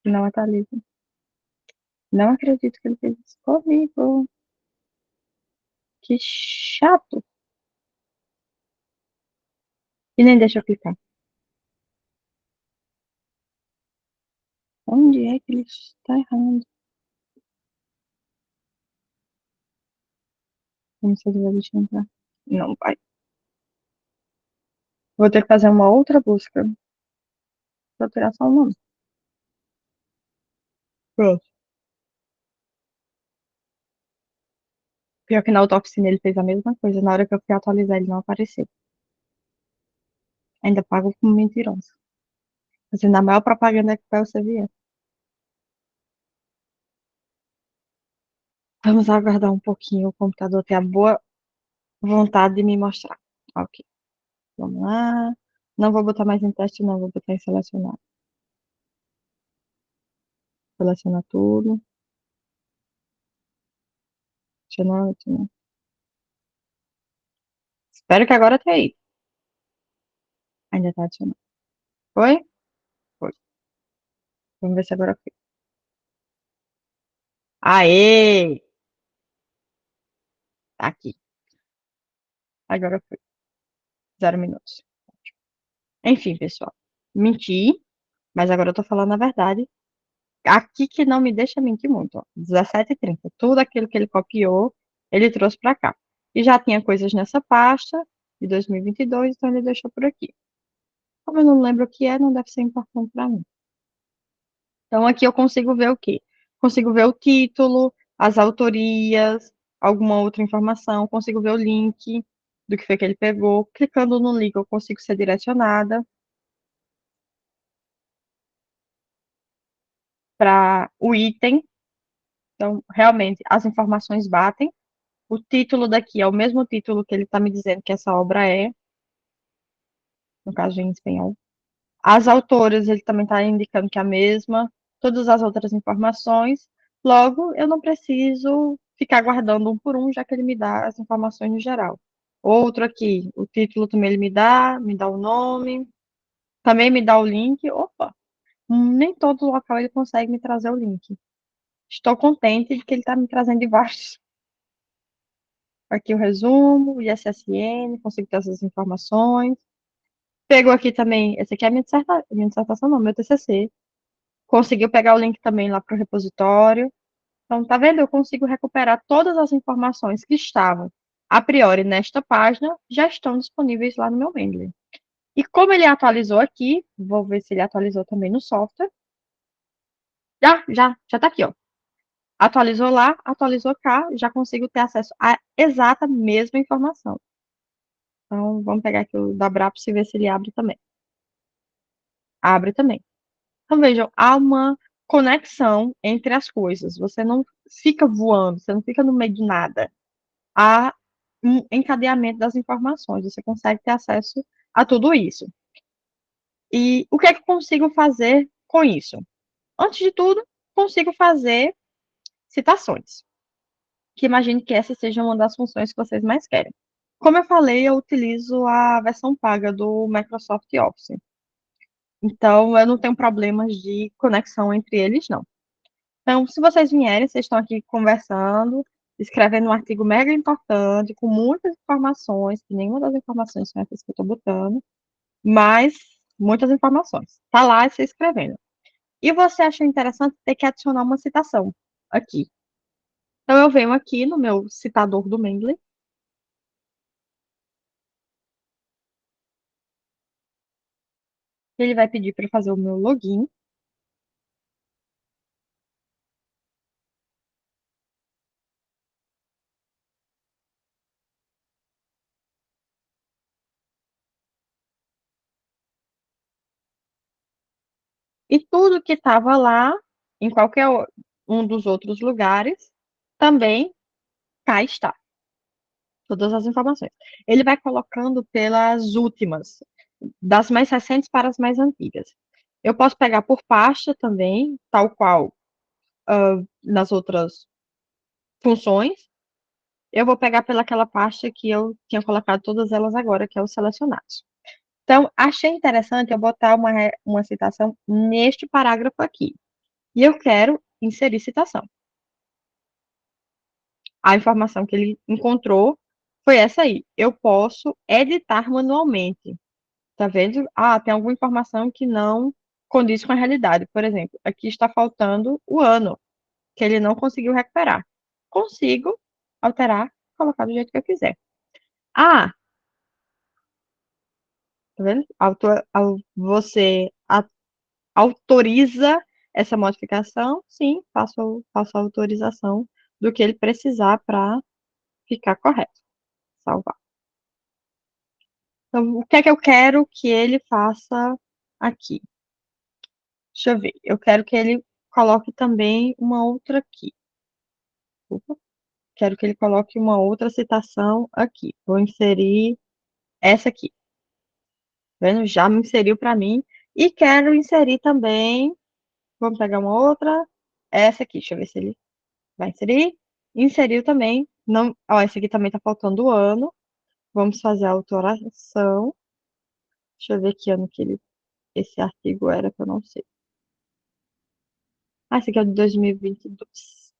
Não atualiza. Não acredito que ele fez isso comigo. Que chato. E nem deixa eu clicar. Onde é que ele está errando? Vamos ver se ele vai deixar eu entrar. Não vai. Vou ter que fazer uma outra busca. Vou tirar só o nome. Pronto. Pior que na outra oficina ele fez a mesma coisa. Na hora que eu fui atualizar, ele não apareceu. Ainda pago como mentiroso. Fazendo a maior propaganda que você vier. Vamos aguardar um pouquinho o computador ter a boa vontade de me mostrar. Ok. Vamos lá. Não vou botar mais em teste, não. Vou botar em selecionar. Seleciona tudo. Adicionar, adicionar. Espero que agora tenha aí. Ainda tá adicionando. Foi? Foi. Vamos ver se agora foi. Aê! Tá aqui. Agora foi. 0 minutos. Enfim, pessoal. Menti, mas agora eu tô falando a verdade. Aqui que não me deixa mentir muito, ó. 17h30. Tudo aquilo que ele copiou, ele trouxe para cá. E já tinha coisas nessa pasta de 2022, então ele deixou por aqui. Como eu não lembro o que é, não deve ser importante para mim. Então aqui eu consigo ver o quê? Consigo ver o título, as autorias, alguma outra informação, consigo ver o link. do que foi que ele pegou. Clicando no link, eu consigo ser direcionada para o item. Então, realmente, as informações batem. O título daqui é o mesmo título que ele está me dizendo que essa obra é, no caso em espanhol. As autoras, ele também está indicando que é a mesma. Todas as outras informações. Logo, eu não preciso ficar guardando um por um, já que ele me dá as informações no geral. Outro aqui, o título também ele me dá o nome, também me dá o link. Opa, nem todo local ele consegue me trazer o link. Estou contente de que ele está me trazendo de vários. Aqui o resumo, o ISSN, consigo ter essas informações. Pegou aqui também, esse aqui é a minha dissertação não, meu TCC. Conseguiu pegar o link também lá para o repositório. Então, tá vendo? Eu consigo recuperar todas as informações que estavam a priori nesta página, já estão disponíveis lá no meu Mendeley. E como ele atualizou aqui, vou ver se ele atualizou também no software. Já tá aqui, ó. Atualizou lá, atualizou cá, já consigo ter acesso à exata mesma informação. Então, vamos pegar aqui o da Brapse e ver se ele abre também. Abre também. Então, vejam, há uma conexão entre as coisas. Você não fica voando, você não fica no meio de nada. Há um encadeamento das informações. Você consegue ter acesso a tudo isso. E o que é que eu consigo fazer com isso? Antes de tudo, consigo fazer citações, que imagine que essa seja uma das funções que vocês mais querem. Como eu falei, eu utilizo a versão paga do Microsoft Office. Então, eu não tenho problemas de conexão entre eles, não. Então, se vocês vierem, vocês estão aqui conversando, escrevendo um artigo mega importante, com muitas informações, que nenhuma das informações são essas que eu estou botando, mas muitas informações. Está lá você escrevendo. E você achou interessante ter que adicionar uma citação aqui. Então, eu venho aqui no meu citador do Mendeley, ele vai pedir para fazer o meu login, e tudo que estava lá, em qualquer um dos outros lugares, também cá está. Todas as informações. Ele vai colocando pelas últimas, das mais recentes para as mais antigas. Eu posso pegar por pasta também, tal qual nas outras funções. Eu vou pegar pelaquela pasta que eu tinha colocado todas elas agora, que é os selecionados. Então, achei interessante eu botar uma citação neste parágrafo aqui. E eu quero inserir citação. A informação que ele encontrou foi essa aí. Eu posso editar manualmente. Tá vendo? Ah, tem alguma informação que não condiz com a realidade. Por exemplo, aqui está faltando o ano, que ele não conseguiu recuperar. Consigo alterar, colocar do jeito que eu quiser. Ah, tá vendo? Você autoriza essa modificação? Sim, faço a autorização do que ele precisar para ficar correto. Salvar. Então, o que é que eu quero que ele faça aqui? Deixa eu ver. Eu quero que ele coloque também uma outra aqui. Opa. Quero que ele coloque uma outra citação aqui. Vou inserir essa aqui. Tá vendo? Já me inseriu para mim. E quero inserir também. Vamos pegar uma outra. Essa aqui. Deixa eu ver se ele vai inserir. Inseriu também. Não, ó, esse aqui também está faltando o ano. Vamos fazer a autoração. Deixa eu ver que ano que esse artigo era, que eu não sei. Ah, esse aqui é de 2022.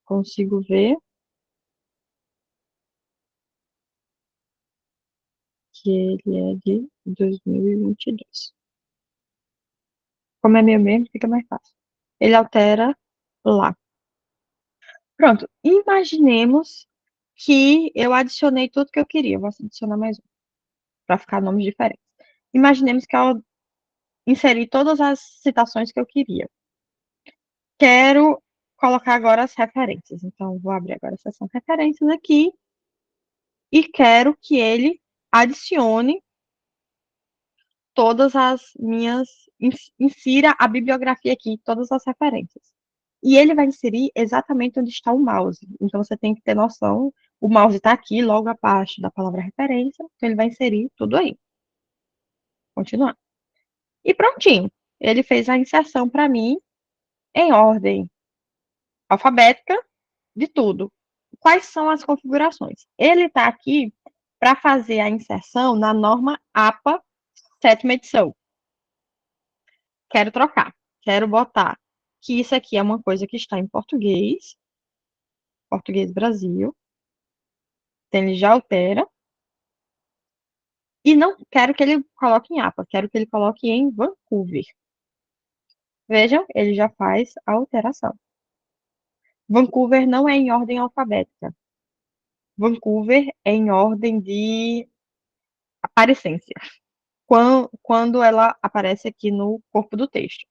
Consigo ver que ele é de 2022. Como é meu mesmo, fica mais fácil. Ele altera lá. Pronto. Imaginemos que eu adicionei tudo que eu queria. Vou adicionar mais um, para ficar nomes diferentes. Imaginemos que eu inseri todas as citações que eu queria. Quero colocar agora as referências. Então, vou abrir agora a seção referências aqui. e quero que ele adicione todas as minhas, insira a bibliografia aqui, todas as referências. E ele vai inserir exatamente onde está o mouse. Então você tem que ter noção, o mouse está aqui, logo abaixo da palavra referência, então ele vai inserir tudo aí. Continuar. E prontinho. Ele fez a inserção para mim em ordem alfabética de tudo. Quais são as configurações? Ele está aqui para fazer a inserção na norma APA sétima edição. Quero trocar. Quero botar que isso aqui é uma coisa que está em português, português Brasil. Então ele já altera. E não quero que ele coloque em APA, quero que ele coloque em Vancouver. Vejam, ele já faz a alteração. Vancouver não é em ordem alfabética. Vancouver é em ordem de aparência. Quando ela aparece aqui no corpo do texto.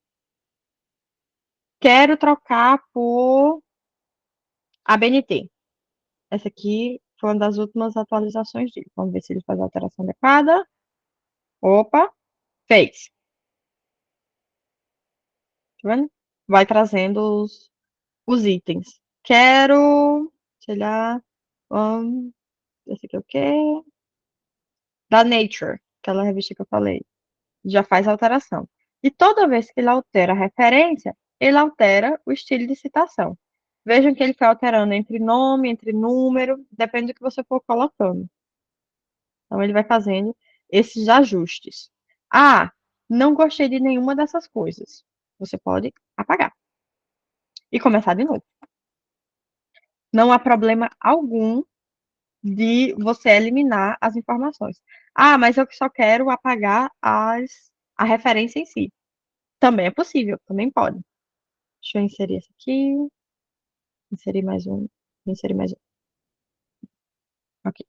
Quero trocar por ABNT. Essa aqui foi uma das últimas atualizações dele. Vamos ver se ele faz a alteração adequada. Opa, fez. Tá vendo? Vai trazendo os itens. Quero, sei lá, esse aqui é o quê? Da Nature, aquela revista que eu falei. Já faz a alteração. E toda vez que ele altera a referência, ele altera o estilo de citação. Vejam que ele foi alterando entre nome, entre número, depende do que você for colocando. Então, ele vai fazendo esses ajustes. Ah, não gostei de nenhuma dessas coisas. Você pode apagar e começar de novo. Não há problema algum de você eliminar as informações. Ah, mas eu só quero apagar a referência em si. Também é possível, também pode. Deixa eu inserir esse aqui. Inserir mais um. Inserir mais um. Ok.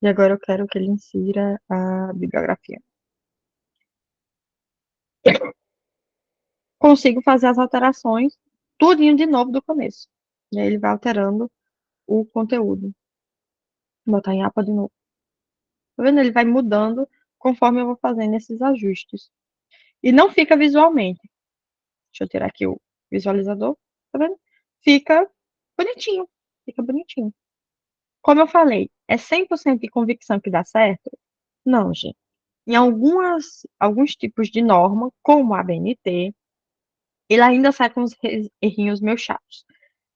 E agora eu quero que ele insira a bibliografia. Consigo fazer as alterações tudinho de novo do começo. E aí ele vai alterando o conteúdo. Vou botar em APA de novo. Tá vendo? Ele vai mudando conforme eu vou fazendo esses ajustes. E não fica visualmente. Deixa eu tirar aqui o visualizador. Tá vendo? Fica bonitinho. Fica bonitinho. Como eu falei, é 100% de convicção que dá certo? Não, gente. Em alguns tipos de norma, como a BNT, ele ainda sai com os errinhos meio chatos.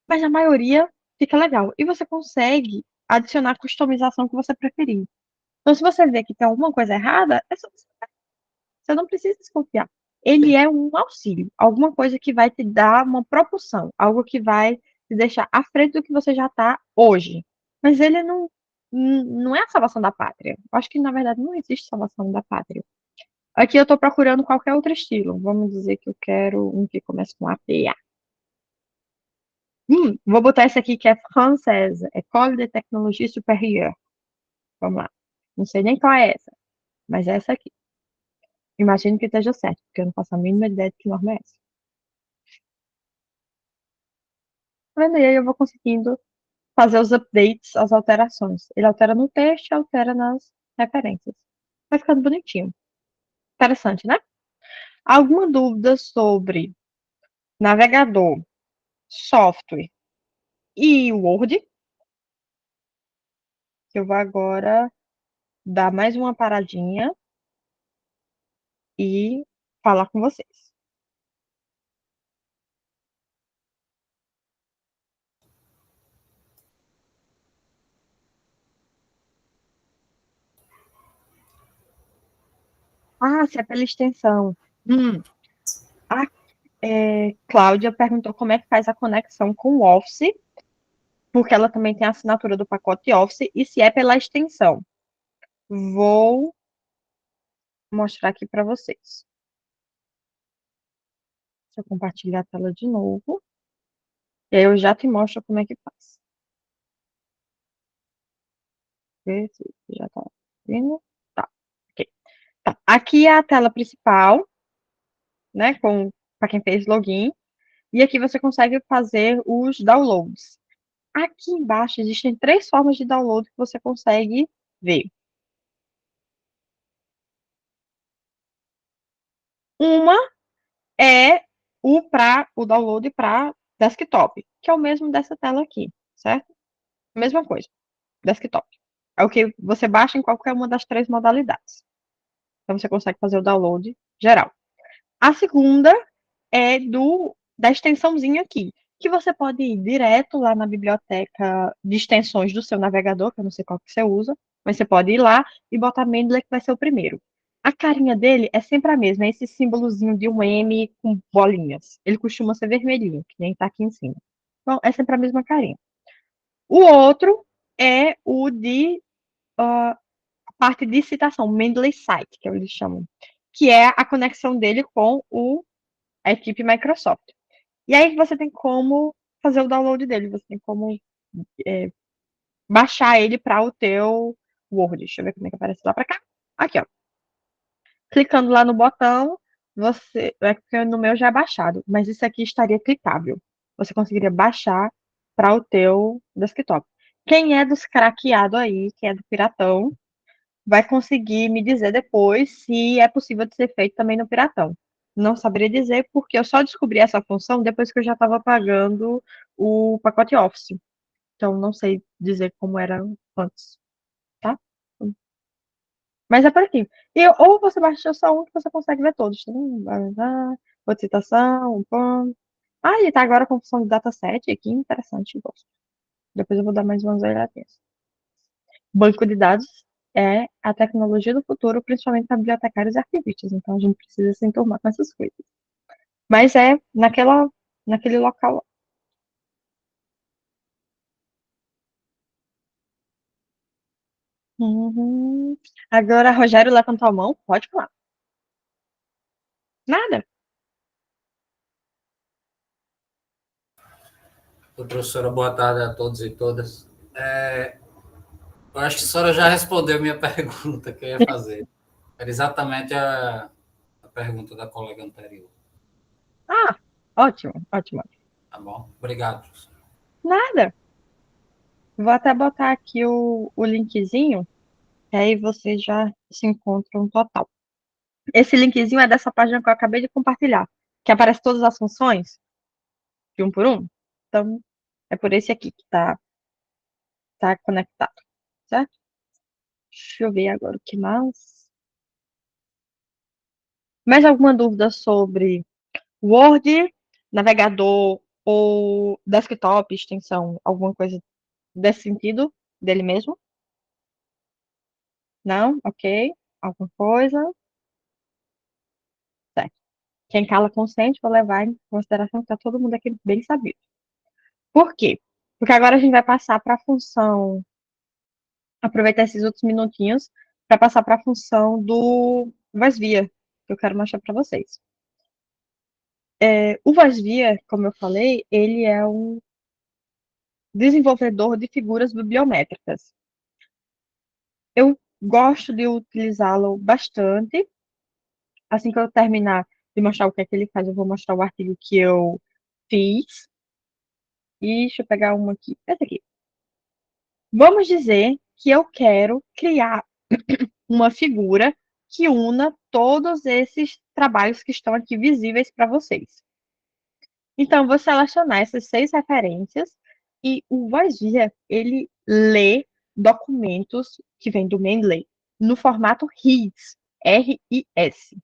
Mas na maioria fica legal. E você consegue adicionar a customização que você preferir. Então, se você vê que tem alguma coisa errada, é só você não precisa desconfiar. Ele é um auxílio, alguma coisa que vai te dar uma propulsão, algo que vai te deixar à frente do que você já está hoje. Mas ele não é a salvação da pátria. Eu acho que, na verdade, não existe salvação da pátria. Aqui eu estou procurando qualquer outro estilo. Vamos dizer que eu quero um que comece com APA. Vou botar esse aqui que é francesa, École de Technologie Supérieure. Vamos lá. Não sei nem qual é essa, mas é essa aqui. Imagino que esteja certo, porque eu não faço a mínima ideia de que norma é essa. Tá vendo? E aí eu vou conseguindo fazer os updates, as alterações. Ele altera no texto e altera nas referências. Vai ficando bonitinho. Interessante, né? Alguma dúvida sobre navegador, software e Word? Que eu vou agora dar mais uma paradinha e falar com vocês. Ah, se é pela extensão. A Cláudia perguntou como é que faz a conexão com o Office, porque ela também tem a assinatura do pacote Office, e se é pela extensão. Vou mostrar aqui para vocês. Deixa eu compartilhar a tela de novo. E aí eu já te mostro como é que faz. Ver se já tá vendo. Tá, ok. Tá. Aqui é a tela principal, né, para quem fez login. E aqui você consegue fazer os downloads. Aqui embaixo existem 3 formas de download que você consegue ver. Uma é o download para desktop, que é o mesmo dessa tela aqui, certo? Mesma coisa, desktop. É o que você baixa em qualquer uma das 3 modalidades. Então você consegue fazer o download geral. A segunda é da extensãozinha aqui, que você pode ir direto lá na biblioteca de extensões do seu navegador, que eu não sei qual que você usa, mas você pode ir lá e botar Mendeley, que vai ser o primeiro. A carinha dele é sempre a mesma, é esse símbolozinho de um M com bolinhas. Ele costuma ser vermelhinho, que nem tá aqui em cima. Então, é sempre a mesma carinha. O outro é o de parte de citação, Mendeley Site, que eles chamam, que é a conexão dele com a equipe Microsoft. E aí você tem como fazer o download dele, você tem como baixar ele para o teu Word. Deixa eu ver como é que aparece lá para cá. Aqui, ó. Clicando lá no botão, é porque no meu já é baixado, mas isso aqui estaria clicável. Você conseguiria baixar para o teu desktop. Quem é dos craqueados aí, quem é do piratão, vai conseguir me dizer depois se é possível de ser feito também no piratão. Não saberia dizer, porque eu só descobri essa função depois que eu já estava pagando o pacote Office. Então, não sei dizer como era antes, tá? Mas é por aqui. Ou você baixa só um que você consegue ver todos. Tá? Outra citação, um ponto. Ah, ele tá agora com função de dataset aqui. Interessante, gosto. Depois eu vou dar mais umas olhadinhas. Banco de dados é a tecnologia do futuro, principalmente para bibliotecários e arquivistas. Então, a gente precisa se enturmar com essas coisas. Mas é naquele local lá. Uhum. Agora, Rogério levantou a mão. Pode falar. Nada. Oi, professora, boa tarde a todos e todas. Eu acho que a senhora já respondeu a minha pergunta que eu ia fazer. Era exatamente a pergunta da colega anterior. Ah, ótimo, ótimo. Tá bom? Obrigado, professor. Nada. Vou até botar aqui o linkzinho, que aí vocês já se encontram total. Esse linkzinho é dessa página que eu acabei de compartilhar, que aparece todas as funções, de um por um. Então, é por esse aqui que tá conectado, certo? Deixa eu ver agora o que mais. Mais alguma dúvida sobre Word, navegador ou desktop, extensão, alguma coisa desse sentido, dele mesmo? Não? Ok. Alguma coisa? Certo. Quem cala consente, vou levar em consideração que está todo mundo aqui bem sabido. Por quê? Porque agora a gente vai passar para a função, aproveitar esses outros minutinhos para passar para a função do VoiceVia, que eu quero mostrar para vocês. O VoiceVia, como eu falei, ele é um desenvolvedor de figuras bibliométricas. Eu gosto de utilizá-lo bastante. Assim que eu terminar de mostrar o que é que ele faz, eu vou mostrar o artigo que eu fiz. E deixa eu pegar uma aqui. Essa aqui. Vamos dizer que eu quero criar uma figura que una todos esses trabalhos que estão aqui visíveis para vocês. Então, vou selecionar essas 6 referências e o Voicevier, ele lê documentos que vêm do Mendeley no formato RIS, R-I-S.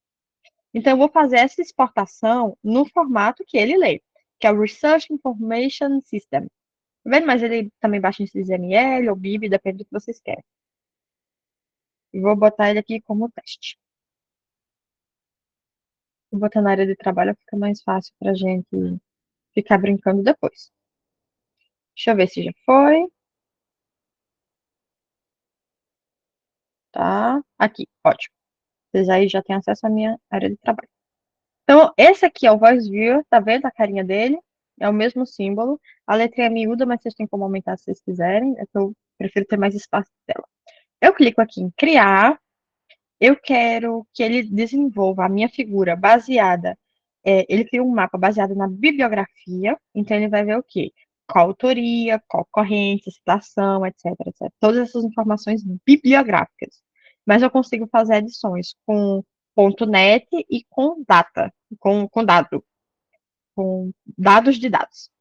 Então, eu vou fazer essa exportação no formato que ele lê, que é o Research Information System. Tá vendo? Mas ele também baixa em XML ou BIB, depende do que vocês querem. E vou botar ele aqui como teste. Vou botar na área de trabalho, fica mais fácil pra gente ficar brincando depois. Deixa eu ver se já foi. Tá. Aqui, ótimo. Vocês aí já têm acesso à minha área de trabalho. Então, esse aqui é o Voice Viewer, tá vendo a carinha dele? É o mesmo símbolo. A letrinha é miúda, mas vocês têm como aumentar se vocês quiserem. É que eu prefiro ter mais espaço de tela. Eu clico aqui em criar. Eu quero que ele desenvolva a minha figura baseada. Ele cria um mapa baseado na bibliografia. Então, ele vai ver o quê? qual autoria, qual corrente, citação, etc, etc. Todas essas informações bibliográficas. Mas eu consigo fazer adições com .NET e com data, com dado, com dados de dados.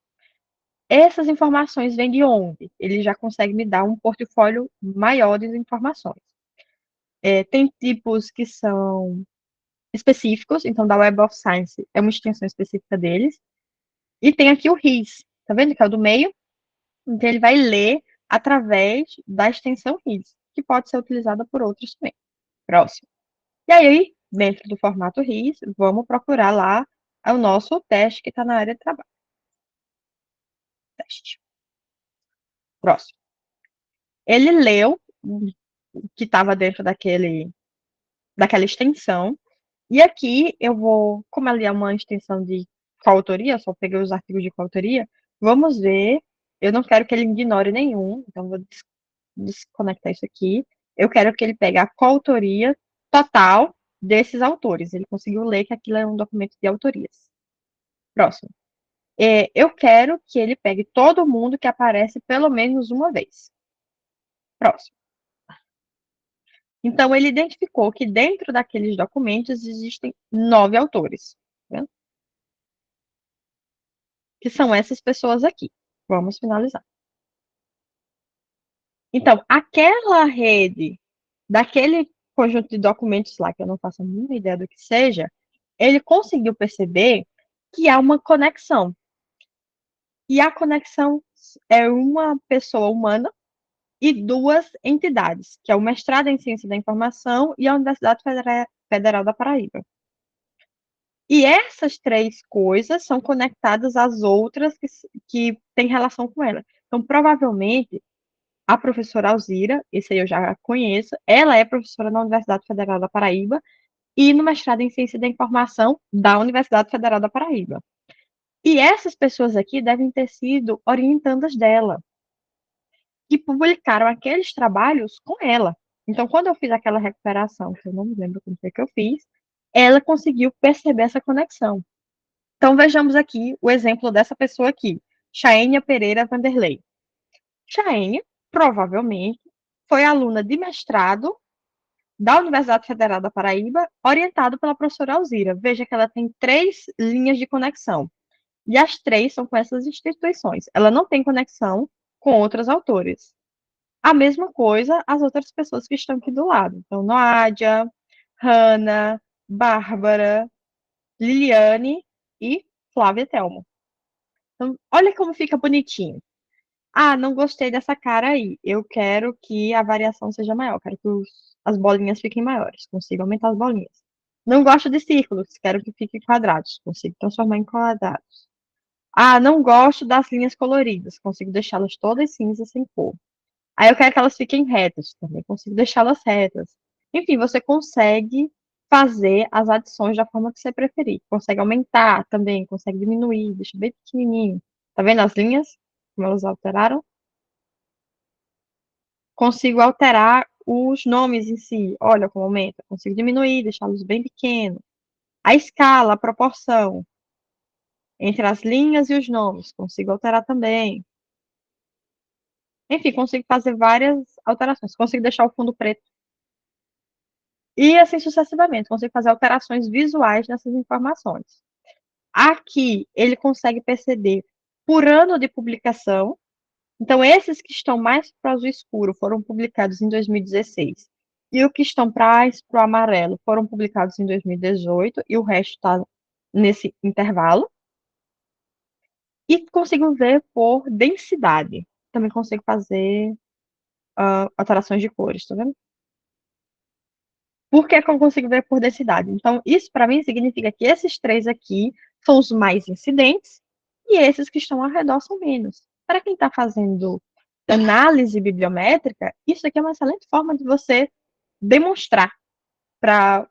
Essas informações vêm de onde? Ele já consegue me dar um portfólio maior de informações. Tem tipos que são específicos, então da Web of Science é uma extensão específica deles. E tem aqui o RIS, tá vendo que é o do meio? Então ele vai ler através da extensão RIS, que pode ser utilizada por outros também. Próximo. E aí, dentro do formato RIS, vamos procurar lá o nosso teste que está na área de trabalho. Teste. Próximo. Ele leu o que estava dentro daquela extensão. E aqui eu vou, como ali é uma extensão de coautoria, só peguei os artigos de coautoria, vamos ver. Eu não quero que ele ignore nenhum, então vou desconectar isso aqui. Eu quero que ele pegue a coautoria total desses autores. Ele conseguiu ler que aquilo é um documento de autorias. Próximo. Eu quero que ele pegue todo mundo que aparece pelo menos uma vez. Próximo. Então, ele identificou que dentro daqueles documentos existem 9 autores, né? Que são essas pessoas aqui. Vamos finalizar. Então, aquela rede, daquele conjunto de documentos lá, que eu não faço a mínima ideia do que seja, ele conseguiu perceber que há uma conexão. E a conexão é uma pessoa humana e 2 entidades, que é o mestrado em Ciência da Informação e a Universidade Federal da Paraíba. E essas 3 coisas são conectadas às outras que têm relação com ela. Então, provavelmente, a professora Alzira, esse aí eu já conheço, ela é professora na Universidade Federal da Paraíba e no mestrado em Ciência da Informação da Universidade Federal da Paraíba. E essas pessoas aqui devem ter sido orientandas dela, que publicaram aqueles trabalhos com ela. Então, quando eu fiz aquela recuperação, que eu não me lembro como foi que eu fiz, ela conseguiu perceber essa conexão. Então, vejamos aqui o exemplo dessa pessoa aqui, Chaênia Pereira Vanderlei. Chaênia, provavelmente, foi aluna de mestrado da Universidade Federal da Paraíba, orientado pela professora Alzira. Veja que ela tem 3 linhas de conexão. E as 3 são com essas instituições. Ela não tem conexão com outros autores. A mesma coisa as outras pessoas que estão aqui do lado. Então, Noádia, Hanna, Bárbara, Liliane e Flávia Telmo. Então, olha como fica bonitinho. Ah, não gostei dessa cara aí. Eu quero que a variação seja maior. Quero que as bolinhas fiquem maiores. Consigo aumentar as bolinhas. Não gosto de círculos. Quero que fiquem quadrados. Consigo transformar em quadrados. Ah, não gosto das linhas coloridas. Consigo deixá-las todas cinzas sem cor. Aí eu quero que elas fiquem retas. Também consigo deixá-las retas. Enfim, você consegue fazer as adições da forma que você preferir. Consegue aumentar também. Consegue diminuir. Deixa bem pequenininho. Tá vendo as linhas? Como elas alteraram? Consigo alterar os nomes em si. Olha como aumenta. Consigo diminuir, deixá-los bem pequenos. A escala, a proporção entre as linhas e os nomes. Consigo alterar também. Enfim, consigo fazer várias alterações. Consigo deixar o fundo preto. E assim sucessivamente. Consigo fazer alterações visuais nessas informações. Aqui, ele consegue perceber por ano de publicação. Então, esses que estão mais para o azul escuro foram publicados em 2016. E os que estão para o amarelo foram publicados em 2018. E o resto está nesse intervalo. E consigo ver por densidade. Também consigo fazer alterações de cores, tá vendo? Por que que eu consigo ver por densidade? Então, isso para mim significa que esses 3 aqui são os mais incidentes e esses que estão ao redor são menos. Para quem está fazendo análise bibliométrica, isso aqui é uma excelente forma de você demonstrar para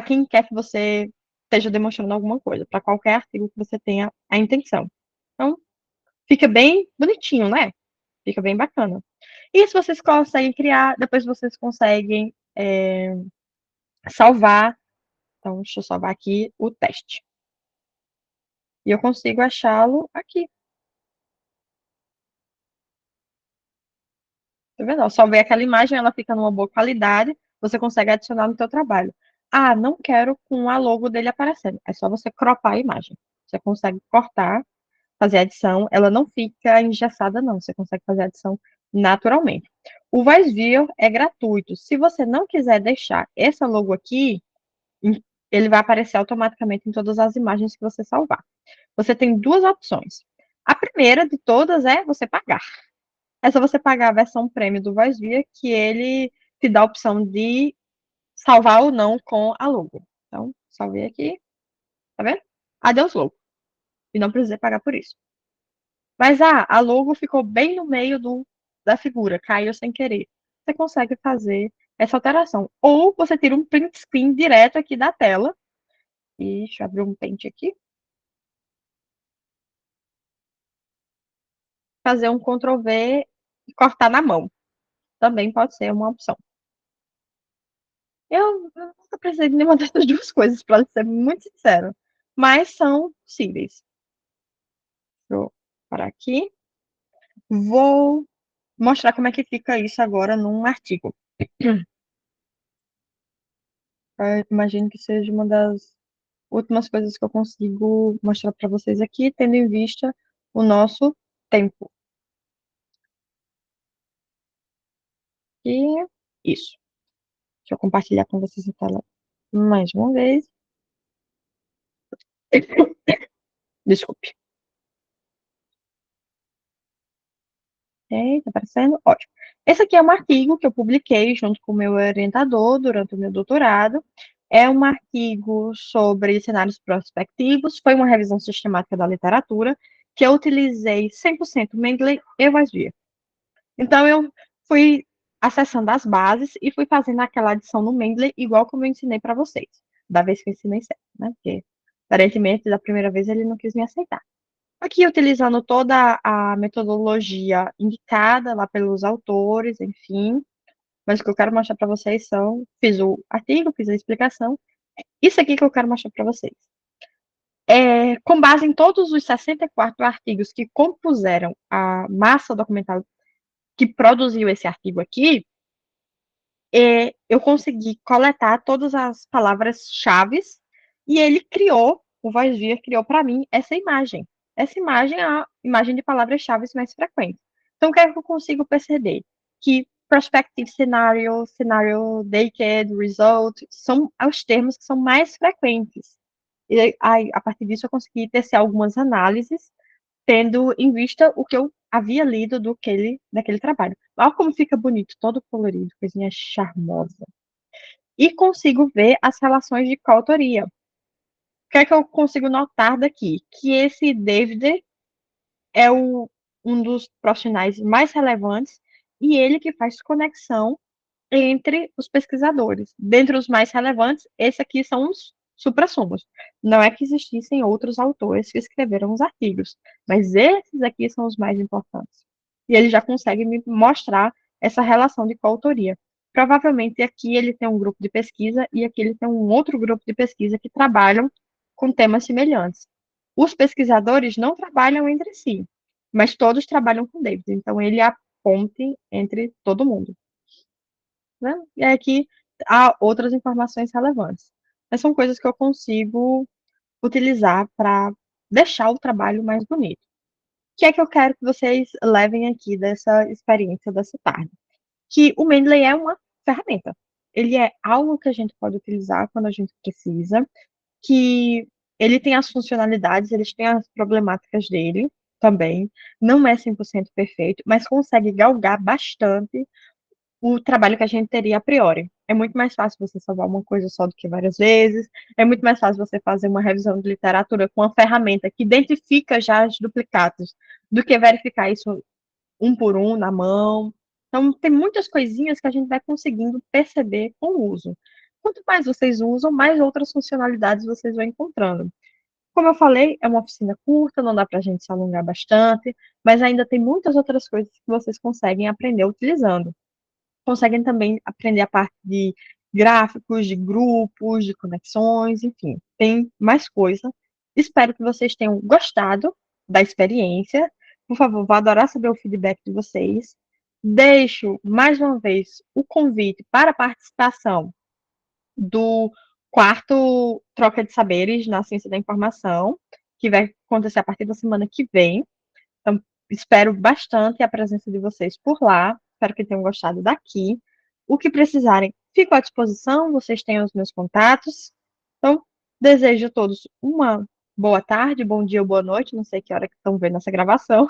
quem quer que você esteja demonstrando alguma coisa, para qualquer artigo que você tenha a intenção. Então, fica bem bonitinho, né? Fica bem bacana. E se vocês conseguem criar, depois vocês conseguem salvar. Então, deixa eu salvar aqui o teste. E eu consigo achá-lo aqui. Tá vendo? Ó, só ver aquela imagem, ela fica numa boa qualidade, você consegue adicionar no seu trabalho. Ah, não quero com a logo dele aparecendo. É só você cropar a imagem. Você consegue cortar, fazer a edição, ela não fica engessada, não. Você consegue fazer a edição naturalmente. O Voice Viewer é gratuito. Se você não quiser deixar essa logo aqui, ele vai aparecer automaticamente em todas as imagens que você salvar. Você tem duas opções. A primeira de todas é você pagar. É só você pagar a versão premium do VoiceVia, que ele te dá a opção de salvar ou não com a logo. Então, salvei aqui, tá vendo? Adeus logo. E não precisei pagar por isso. Mas a logo ficou bem no meio da figura, caiu sem querer. Você consegue fazer essa alteração. Ou você tira um print screen direto aqui da tela. E deixa eu abrir um pente aqui. Fazer um Ctrl V e cortar na mão. Também pode ser uma opção. Eu nunca precisei de nenhuma dessas duas coisas, para ser muito sincero. Mas são possíveis. Vou parar aqui. Vou mostrar como é que fica isso agora num artigo. Eu imagino que seja uma das últimas coisas que eu consigo mostrar para vocês aqui, tendo em vista o nosso tempo. E isso. Deixa eu compartilhar com vocês a tela mais uma vez. Desculpe. Tá aparecendo? Ótimo. Esse aqui é um artigo que eu publiquei junto com o meu orientador durante o meu doutorado. É um artigo sobre cenários prospectivos, foi uma revisão sistemática da literatura, que eu utilizei 100% Mendeley e Weisbier. Então, eu fui acessando as bases e fui fazendo aquela adição no Mendeley, igual como eu ensinei para vocês, da vez que eu ensinei certo, né? Porque, aparentemente, da primeira vez ele não quis me aceitar. Aqui, utilizando toda a metodologia indicada lá pelos autores, enfim, mas o que eu quero mostrar para vocês fiz o artigo, fiz a explicação, isso aqui que eu quero mostrar para vocês. Com base em todos os 64 artigos que compuseram a massa documental que produziu esse artigo aqui, eu consegui coletar todas as palavras-chave e ele criou, o VoiceViewer criou para mim essa imagem. Essa imagem é a imagem de palavras-chave mais frequentes. Então, o que é que eu consigo perceber? Que prospective scenario, scenario decade, result, são os termos que são mais frequentes. E aí, a partir disso, eu consegui tecer algumas análises, tendo em vista o que eu havia lido daquele trabalho. Olha como fica bonito, todo colorido, coisinha charmosa. E consigo ver as relações de coautoria. O que é que eu consigo notar daqui? Que esse David é um dos profissionais mais relevantes e ele que faz conexão entre os pesquisadores. Dentre os mais relevantes, esses aqui são os suprassumos. Não é que existissem outros autores que escreveram os artigos, mas esses aqui são os mais importantes. E ele já consegue me mostrar essa relação de coautoria. Provavelmente aqui ele tem um grupo de pesquisa e aqui ele tem um outro grupo de pesquisa que trabalham com temas semelhantes. Os pesquisadores não trabalham entre si, mas todos trabalham com David, então ele é a ponte entre todo mundo. Né? E aqui há outras informações relevantes. Mas são coisas que eu consigo utilizar para deixar o trabalho mais bonito. O que é que eu quero que vocês levem aqui dessa experiência dessa tarde? Que o Mendeley é uma ferramenta. Ele é algo que a gente pode utilizar quando a gente precisa, que ele tem as funcionalidades, ele tem as problemáticas dele também, não é 100% perfeito, mas consegue galgar bastante o trabalho que a gente teria a priori. É muito mais fácil você salvar uma coisa só do que várias vezes, é muito mais fácil você fazer uma revisão de literatura com uma ferramenta que identifica já as duplicatas, do que verificar isso um por um na mão. Então, tem muitas coisinhas que a gente vai conseguindo perceber com o uso. Quanto mais vocês usam, mais outras funcionalidades vocês vão encontrando. Como eu falei, é uma oficina curta, não dá para a gente se alongar bastante, mas ainda tem muitas outras coisas que vocês conseguem aprender utilizando. Conseguem também aprender a parte de gráficos, de grupos, de conexões, enfim, tem mais coisa. Espero que vocês tenham gostado da experiência. Por favor, vou adorar saber o feedback de vocês. Deixo mais uma vez o convite para a participação do quarto Troca de Saberes na Ciência da Informação, que vai acontecer a partir da semana que vem. Então, espero bastante a presença de vocês por lá. Espero que tenham gostado daqui. O que precisarem, fico à disposição. Vocês têm os meus contatos. Então, desejo a todos uma boa tarde, bom dia ou boa noite. Não sei que hora que estão vendo essa gravação.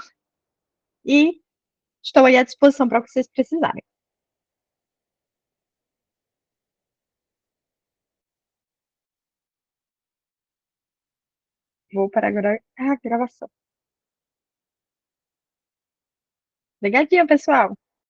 E estou aí à disposição para o que vocês precisarem. Vou para agora a gravação. Obrigadinha, pessoal!